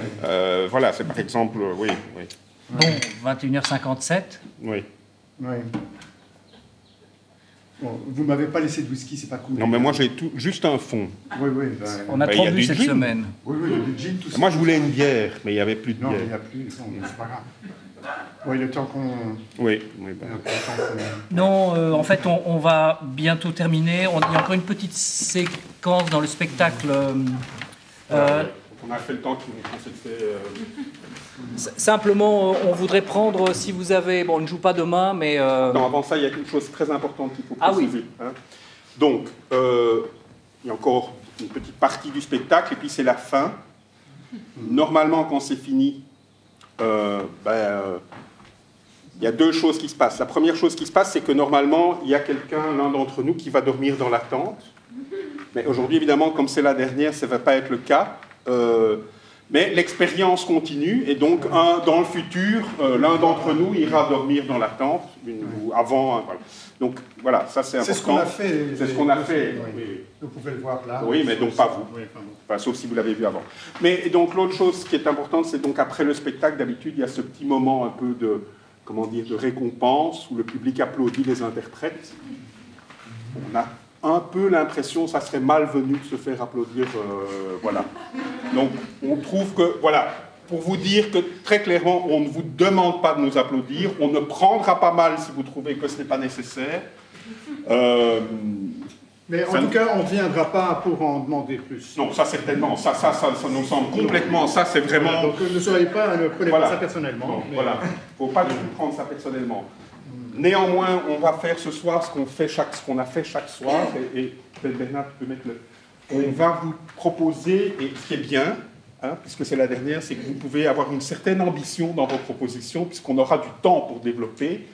voilà, c'est par exemple, oui. Bon, 21h57. Oui. Bon, vous m'avez pas laissé de whisky, c'est pas cool. Non, mais moi j'ai juste un fond. Oui. On a trop bu cette semaine. Oui, il y a du gin, tout ça. Moi je voulais une bière, mais il n'y avait plus de bière. Non, il n'y a plus, c'est pas grave. Oui, le temps qu'on... Oui. Non, en fait, on va bientôt terminer. Il y a encore une petite séquence dans le spectacle. On a fait le temps qu'on s'est fait... Simplement, on voudrait prendre, si vous avez... Bon, on ne joue pas demain, mais... Non, avant ça, il y a quelque chose de très important qu'il faut préciser. Ah oui. Hein. Donc, il y a encore une petite partie du spectacle, et puis c'est la fin. Normalement, quand c'est fini, il y a deux choses qui se passent. La première chose qui se passe, c'est que normalement, il y a quelqu'un, l'un d'entre nous, qui va dormir dans la tente. Mais aujourd'hui, évidemment, comme c'est la dernière, ça ne va pas être le cas. Mais l'expérience continue, et donc dans le futur, l'un d'entre nous ira dormir dans la tente, ou avant. Voilà. Donc voilà, ça c'est important. C'est ce qu'on a fait. C'est ce qu'on a fait. Oui. Vous pouvez le voir là. Oui, mais donc pas vous. Enfin, sauf si vous l'avez vu avant. Mais donc l'autre chose qui est importante, c'est donc après le spectacle, d'habitude, il y a ce petit moment un peu de, comment dire, de récompense, où le public applaudit les interprètes. On a un peu l'impression, ça serait malvenu de se faire applaudir, voilà. Donc, on trouve que, voilà, pour vous dire que très clairement, on ne vous demande pas de nous applaudir, on ne prendra pas mal si vous trouvez que ce n'est pas nécessaire. Mais en tout cas, on ne viendra pas pour en demander plus. Non, ça certainement, ça nous semble complètement, ça c'est vraiment... Voilà, donc ne soyez pas, ne prenez pas ça personnellement. Non, mais... Voilà, il ne faut pas du tout prendre ça personnellement. Néanmoins, on va faire ce soir ce qu'on a fait chaque soir, et Bernard, tu peux mettre le... On va vous proposer, et ce qui est bien, hein, puisque c'est la dernière, c'est que vous pouvez avoir une certaine ambition dans vos propositions, puisqu'on aura du temps pour développer.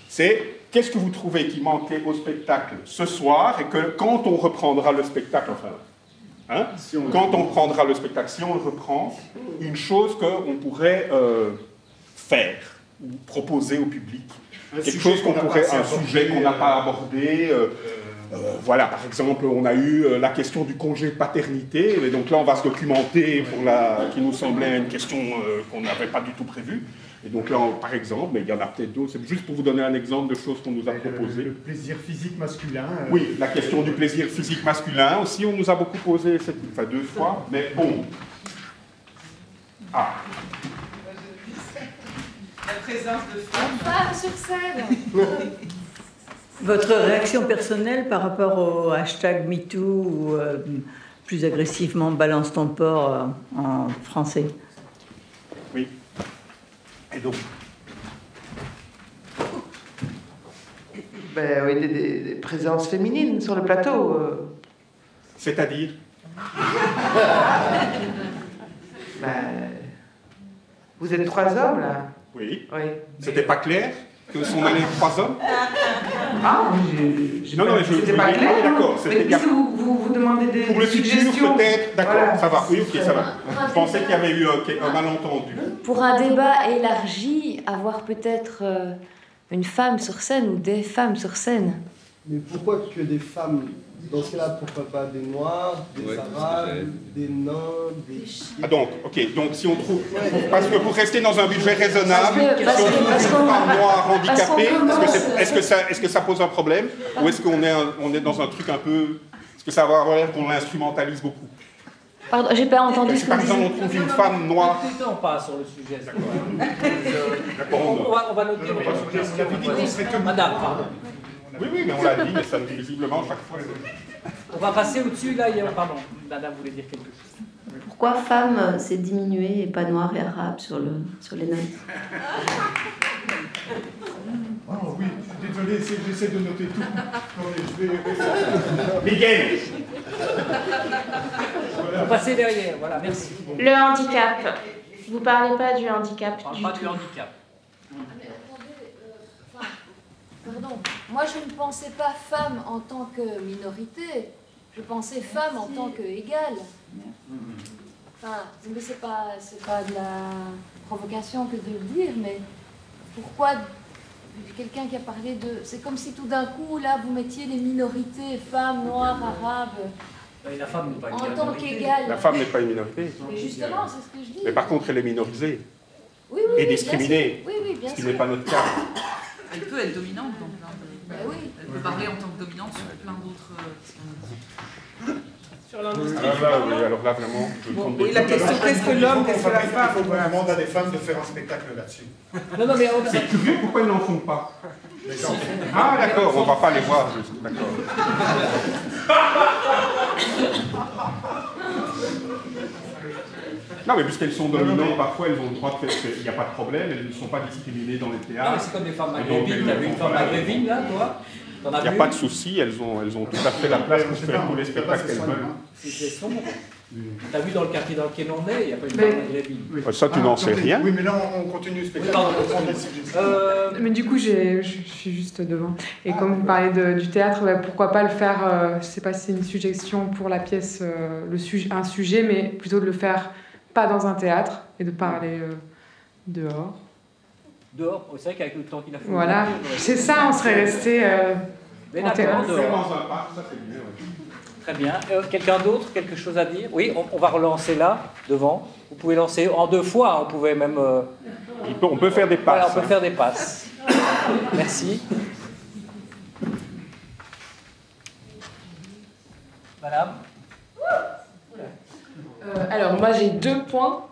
C'est qu'est-ce que vous trouvez qui manquait au spectacle ce soir, et que quand on reprendra le spectacle, enfin, hein, quand on reprendra le spectacle, si on le reprend, une chose qu'on pourrait faire, ou proposer au public. Quelque chose qu'on pourrait, un sujet qu'on n'a pas abordé. Voilà, par exemple, on a eu la question du congé de paternité, et donc là, on va se documenter pour qui nous semblait une question qu'on n'avait pas du tout prévue. Et donc là, par exemple, mais il y en a peut-être d'autres, c'est juste pour vous donner un exemple de choses qu'on nous a proposées. Le plaisir physique masculin. Oui, la question du plaisir physique masculin aussi, on nous a beaucoup posé, enfin 2 fois, mais bon. Ah. La présence de femmes. Femmes sur scène. Votre réaction personnelle par rapport au hashtag MeToo ou plus agressivement Balance ton porc en français? Oui. Et donc Oui, des présences féminines sur le plateau. C'est-à-dire vous êtes 3 hommes, là? Oui. C'était pas clair que sont allés 3 hommes? Ah, c'était pas clair. D'accord. Mais puisque vous demandez des pour le suggestions. futur, peut-être. D'accord, voilà. ça va. Oui, ok, ça va. Je pensais qu'il y avait eu un malentendu. Pour un débat élargi, avoir peut-être une femme sur scène ou des femmes sur scène. Mais pourquoi que des femmes? Dans ce cas-là, pourquoi pas des Noirs, des Arabes, des Nains, des... Ah donc, ok, donc si on trouve... Parce que pour rester dans un budget raisonnable, si on trouve une femme noire handicapée, est-ce que ça pose un problème? Ou est-ce qu'on est dans un truc un peu... Est-ce que ça va avoir l'air qu'on l'instrumentalise beaucoup? Pardon, j'ai pas entendu ce que par vous exemple, disiez. on trouve une femme noire... On passe sur le sujet. D'accord. On va noter Madame, pardon. Oui, mais on l'a dit, mais ça visiblement chaque fois... On va passer au-dessus, là, pardon, Madame voulait dire quelque chose. Pourquoi femme c'est diminué et pas noir et arabe sur les notes? Oh oui, désolé, j'essaie de noter tout. Attendez, je vais... Miguel. On va passer derrière, voilà, merci. Le handicap. Vous parlez pas du handicap On du parle pas tout. du handicap. Mais attendez, pardon, moi je ne pensais pas femme en tant que minorité, je pensais femme en tant qu'égale. Enfin, mais c'est pas de la provocation que de le dire, mais pourquoi quelqu'un qui a parlé de... C'est comme si tout d'un coup, là, vous mettiez les minorités, femmes, noires, arabes... La femme n'est pas une En minorité. tant qu'égale. La femme n'est pas une minorité. Mais justement, c'est ce que je dis. Mais par contre, elle est minorisée. Oui, oui, et bien discriminée. sûr. Oui, oui, bien ce qui sûr. n'est pas notre cas. Elle peut être dominante dans plein de... Ben oui. Elle peut parler en tant que dominante sur plein d'autres... Sur l'industrie. Oui, alors là, vraiment, je tombe Oui, la question, qu'est-ce que l'homme, qu'est-ce que la femme? Il faut qu'on demande à des femmes de faire un spectacle là-dessus. Non, mais c'est curieux, pourquoi ils n'en font pas? Ah, d'accord, on ne va pas les voir, juste. D'accord. Non, mais puisqu'elles sont dominantes, parfois elles ont le droit de faire. Il n'y a pas de problème, elles ne sont pas discriminées dans les théâtres. Non, mais c'est comme des femmes maghrébines. Tu as vu une femme maghrébine, là, toi? Il n'y a pas de souci, elles ont tout à fait la place pour faire tous les spectacles qu'elles veulent. C'est sombre. Tu as vu dans le quartier dans lequel on est, il n'y a pas une femme maghrébine. Ça, tu n'en sais rien. Oui, mais là, on continue le spectacle. Mais du coup, je suis juste devant. Et comme vous parlez du théâtre, pourquoi pas le faire, je ne sais pas si c'est une suggestion pour la pièce, un sujet, mais plutôt de le faire pas dans un théâtre et de parler dehors. Dehors, c'est vrai qu'avec le temps qu'il a fait. Voilà, c'est ça, on serait resté en terrasse. Dans un parc, ça c'est mieux. Très bien. Quelqu'un d'autre, quelque chose à dire? Oui, on va relancer là, devant. Vous pouvez lancer en 2 fois, on pouvait même... On peut faire des passes. Voilà, on peut faire des passes. Merci. Madame? Alors, moi, j'ai 2 points.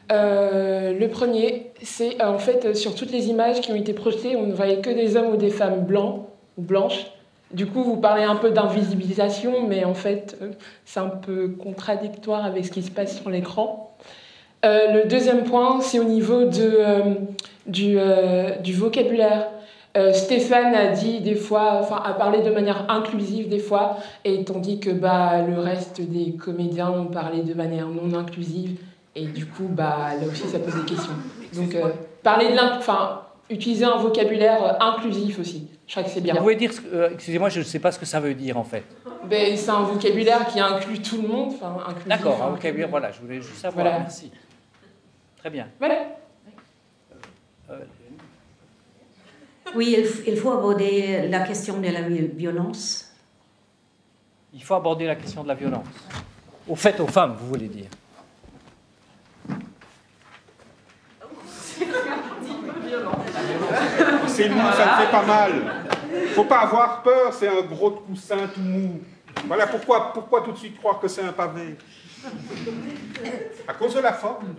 Le premier, c'est en fait sur toutes les images qui ont été projetées, on ne voyait que des hommes ou des femmes blancs ou blanches. Du coup, vous parlez un peu d'invisibilisation, mais en fait, c'est un peu contradictoire avec ce qui se passe sur l'écran. Le deuxième point, c'est au niveau du vocabulaire. Stéphane a dit des fois, enfin, a parlé de manière inclusive des fois, et tandis que le reste des comédiens ont parlé de manière non inclusive. Et du coup, là aussi, ça pose des questions. Donc, parler utiliser un vocabulaire inclusif aussi. Je crois que c'est bien. Vous pouvez dire, excusez-moi, je ne sais pas ce que ça veut dire en fait. C'est un vocabulaire qui inclut tout le monde. D'accord, un vocabulaire, voilà, je voulais juste savoir. Voilà. Merci. Très bien. Voilà. Oui, il faut aborder la question de la violence. Il faut aborder la question de la violence. Au fait, aux femmes, vous voulez dire. C'est mou, ça me fait pas mal. Faut pas avoir peur, c'est un gros coussin tout mou. Voilà pourquoi tout de suite croire que c'est un pavé. À cause de la forme.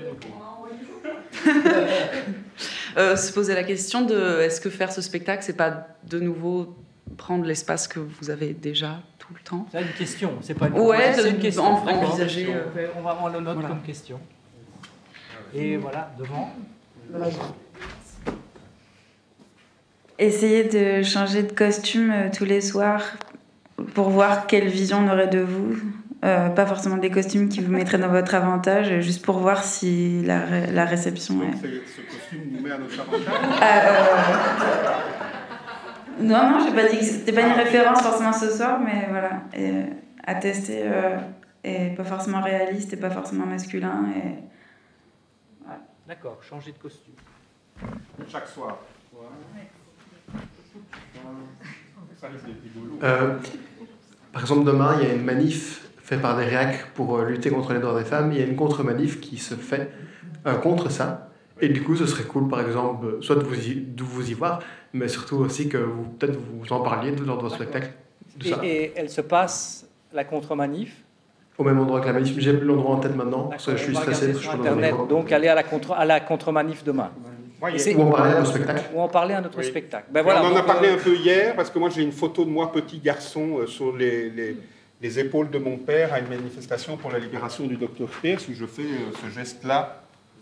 Se poser la question de est-ce que faire ce spectacle, c'est pas de nouveau prendre l'espace que vous avez déjà tout le temps? C'est une question, c'est pas une ouais, c'est une question. Envisager. On le note comme question. Et voilà, devant. Essayez de changer de costume tous les soirs pour voir quelle vision on aurait de vous. Pas forcément des costumes qui vous mettraient dans votre avantage, juste pour voir si la réception est... Ce costume nous met à notre avantage. Non, j'ai pas dit que c'était pas une référence forcément ce soir, mais voilà. Et, à tester, et pas forcément réaliste et pas forcément masculin. Et... Voilà. D'accord, changer de costume. Chaque soir. Ça risque d'être rigolo. Par exemple, demain, il y a une manif faite par des réacs pour lutter contre les droits des femmes. Il y a une contre-manif qui se fait contre ça. Et du coup, ce serait cool, par exemple, soit de vous y voir, mais surtout aussi que peut-être vous en parliez dans votre spectacle. Et elle se passe, la contre-manif, au même endroit que la manif. J'ai plus l'endroit en tête maintenant, parce que je suis stressé. Sur Internet, donc aller à la contre-manif demain. Ou en parler à notre spectacle. Ou en parler à notre spectacle. Ben voilà, on en a parlé un peu hier, parce que moi j'ai une photo de moi petit garçon sur les épaules de mon père à une manifestation pour la libération du docteur Pierre, si je fais ce geste-là.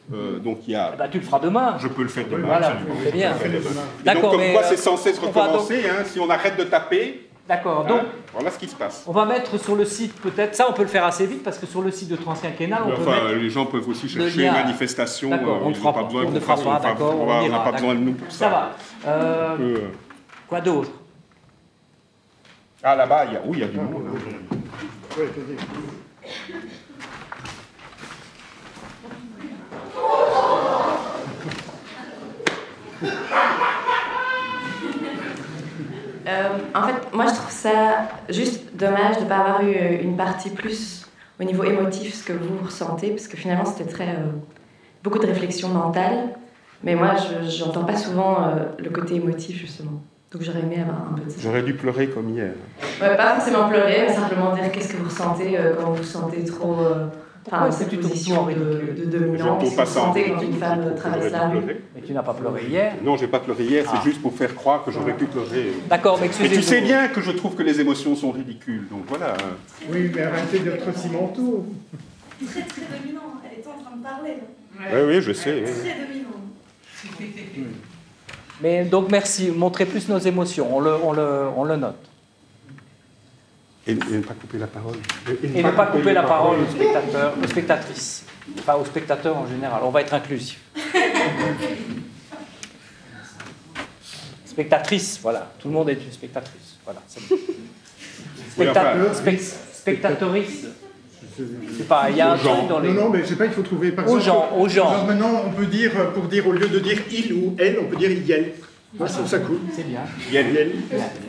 Donc il y a... tu le feras demain. Je peux le faire demain. Voilà, c'est bien. D'accord, donc comme quoi c'est censé se recommencer, si on arrête de taper. D'accord, donc voilà ce qui se passe. On va mettre sur le site peut-être, ça on peut le faire assez vite parce que sur le site de Transquinquennal on peut mettre les gens peuvent aussi chercher manifestation. On ne fera pas, on ne fera pas, d'accord. On n'a pas besoin de nous pour ça. Ça va. Quoi d'autre? Ah là-bas, il y a du monde. En fait, moi je trouve ça juste dommage de ne pas avoir eu une partie plus au niveau émotif, ce que vous ressentez, parce que finalement c'était beaucoup de réflexion mentale, mais moi je n'entends pas souvent le côté émotif justement. Donc j'aurais aimé avoir un peu de ça. J'aurais dû pleurer comme hier. Ouais, pas forcément pleurer, mais simplement dire qu'est-ce que vous ressentez quand vous vous sentez trop... cette position de dominant, qu'est-ce que vous sentez quand une femme traverse la rue. Mais tu n'as pas pleuré hier? Non, j'ai pas pleuré hier, c'est juste pour faire croire que j'aurais pu pleurer. D'accord, mais excusez-moi. Mais tu sais bien que je trouve que les émotions sont ridicules, donc voilà. Oui, mais arrêtez d'être aussi manteau. Très dominant, elle est en train de parler. Oui, je sais. Très dominant. Mais donc merci, montrez plus nos émotions, on le note. Et ne pas couper la parole. Et ne pas couper la parole aux spectateurs, aux spectatrices. Pas aux spectateurs en général, on va être inclusif. Spectatrice, voilà, tout le monde est une spectatrice. Voilà, spectatrice. Je sais pas, il y a un truc dans les... Non, mais je sais pas, il faut trouver par exemple... Aux gens. Alors maintenant, on peut dire, pour dire, au lieu de dire il ou elle, on peut dire yel. Moi, je trouve ça cool. C'est bien. Yel.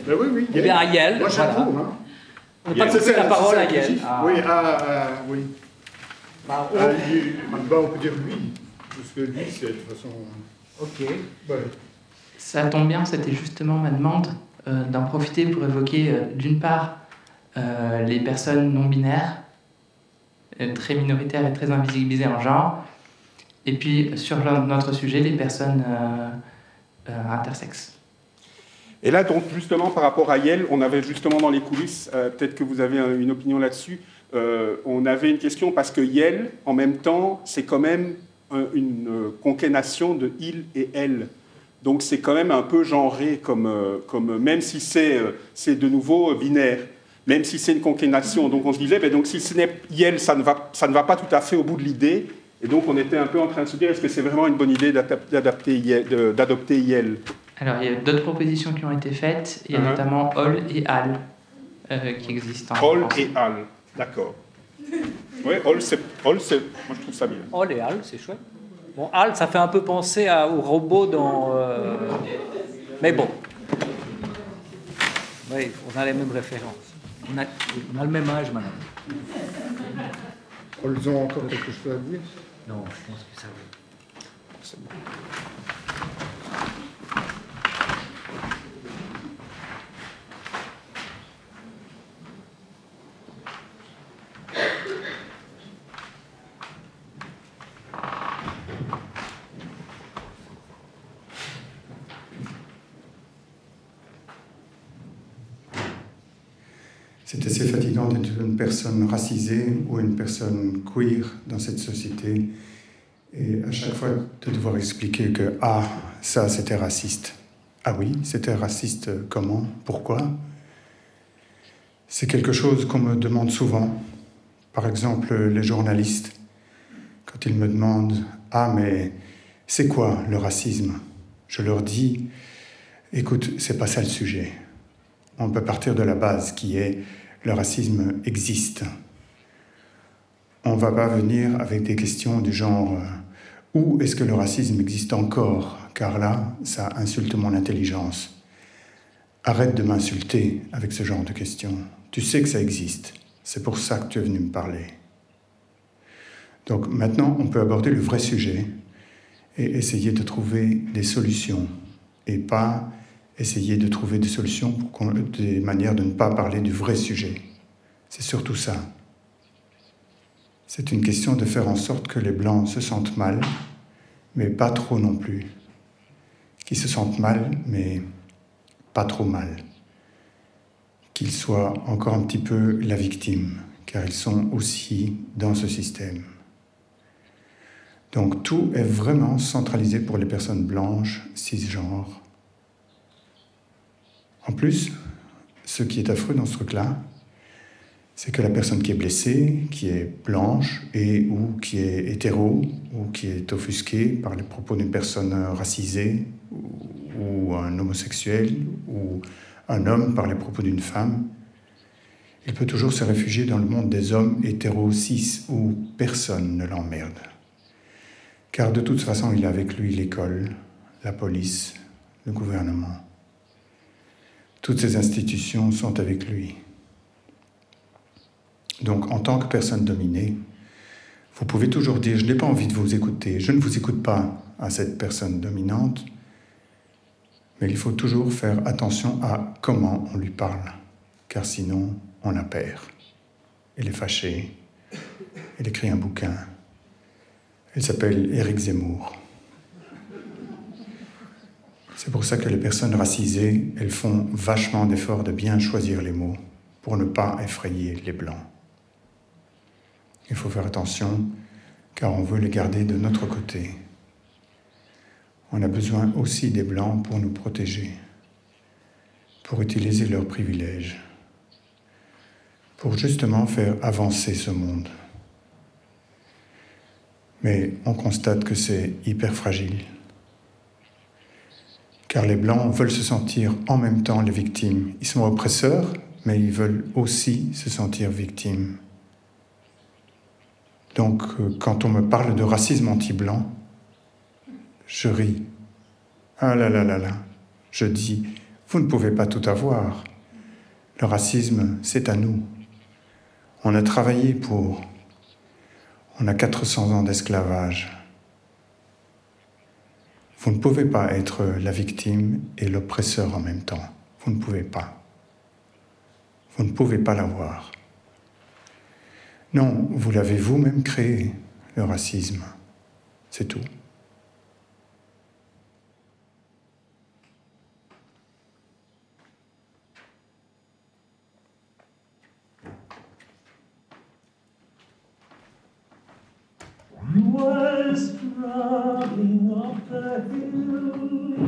Ben oui, yel. Bien, yel. Moi, j'approuve, hein. On ne peut pas couper la parole à Yel. Oui, oui. Bas, on peut dire lui. Parce que lui, c'est de toute façon... Ok. Ouais. Ça tombe bien, c'était justement ma demande d'en profiter pour évoquer, d'une part, les personnes non-binaires, très minoritaires et très invisibilisées en genre, et puis, sur notre sujet, les personnes intersexes. Et là, donc, justement, par rapport à Yel, on avait justement dans les coulisses, peut-être que vous avez une opinion là-dessus, on avait une question parce que Yel, en même temps, c'est quand même une concaténation de il et elle. Donc c'est quand même un peu genré, comme même si c'est de nouveau binaire, même si c'est une concaténation. Donc on se disait, donc si ce n'est Yel, ça ne va pas tout à fait au bout de l'idée. Et donc on était un peu en train de se dire, est-ce que c'est vraiment une bonne idée d'adopter Yel? Alors, il y a d'autres propositions qui ont été faites. Il y a notamment Ol et Al qui existent. Ol et Al, d'accord. Oui, Ol, moi je trouve ça bien. Ol et Al, c'est chouette. Bon, Al, ça fait un peu penser au robot dans... Mais bon. Oui, on a les mêmes références. On a le même âge, madame. Ils ont encore quelque chose à dire? Non, je pense que ça va. C'est bon. C'est assez fatigant d'être une personne racisée ou une personne queer dans cette société et à chaque fois de devoir expliquer que « Ah, ça c'était raciste ». Ah oui, c'était raciste comment? Pourquoi? C'est quelque chose qu'on me demande souvent. Par exemple, les journalistes, quand ils me demandent « Ah, mais c'est quoi le racisme ?» Je leur dis « Écoute, c'est pas ça le sujet. On peut partir de la base qui est le racisme existe. On ne va pas venir avec des questions du genre où est-ce que le racisme existe encore? Car là, ça insulte mon intelligence. Arrête de m'insulter avec ce genre de questions. Tu sais que ça existe. C'est pour ça que tu es venu me parler. Donc maintenant, on peut aborder le vrai sujet et essayer de trouver des solutions et pas essayer de trouver des solutions, des manières de ne pas parler du vrai sujet. C'est surtout ça. C'est une question de faire en sorte que les Blancs se sentent mal, mais pas trop non plus. Qu'ils se sentent mal, mais pas trop mal. qu'ils soient encore un petit peu la victime, car ils sont aussi dans ce système. Donc tout est vraiment centralisé pour les personnes blanches, cisgenres. En plus, ce qui est affreux dans ce truc-là, c'est que la personne qui est blessée, qui est blanche et ou qui est hétéro, ou qui est offusquée par les propos d'une personne racisée, ou un homosexuel, ou un homme par les propos d'une femme, il peut toujours se réfugier dans le monde des hommes hétéros cis où personne ne l'emmerde. Car de toute façon, il a avec lui l'école, la police, le gouvernement. Toutes ces institutions sont avec lui. Donc, en tant que personne dominée, vous pouvez toujours dire « je n'ai pas envie de vous écouter, je ne vous écoute pas à cette personne dominante », mais il faut toujours faire attention à comment on lui parle, car sinon, on la perd. Elle est fâchée, elle écrit un bouquin, elle s'appelle Éric Zemmour. C'est pour ça que les personnes racisées, elles font vachement d'efforts de bien choisir les mots pour ne pas effrayer les Blancs. Il faut faire attention, car on veut les garder de notre côté. On a besoin aussi des Blancs pour nous protéger, pour utiliser leurs privilèges, pour justement faire avancer ce monde. Mais on constate que c'est hyper fragile. Car les Blancs veulent se sentir en même temps les victimes. Ils sont oppresseurs, mais ils veulent aussi se sentir victimes. Donc, quand on me parle de racisme anti-blanc, je ris. Ah là là là là. Je dis, vous ne pouvez pas tout avoir. Le racisme, c'est à nous. On a travaillé pour. On a 400 ans d'esclavage. Vous ne pouvez pas être la victime et l'oppresseur en même temps. Vous ne pouvez pas. Vous ne pouvez pas l'avoir. Non, vous l'avez vous-même créé, le racisme. C'est tout. Was traveling up the hill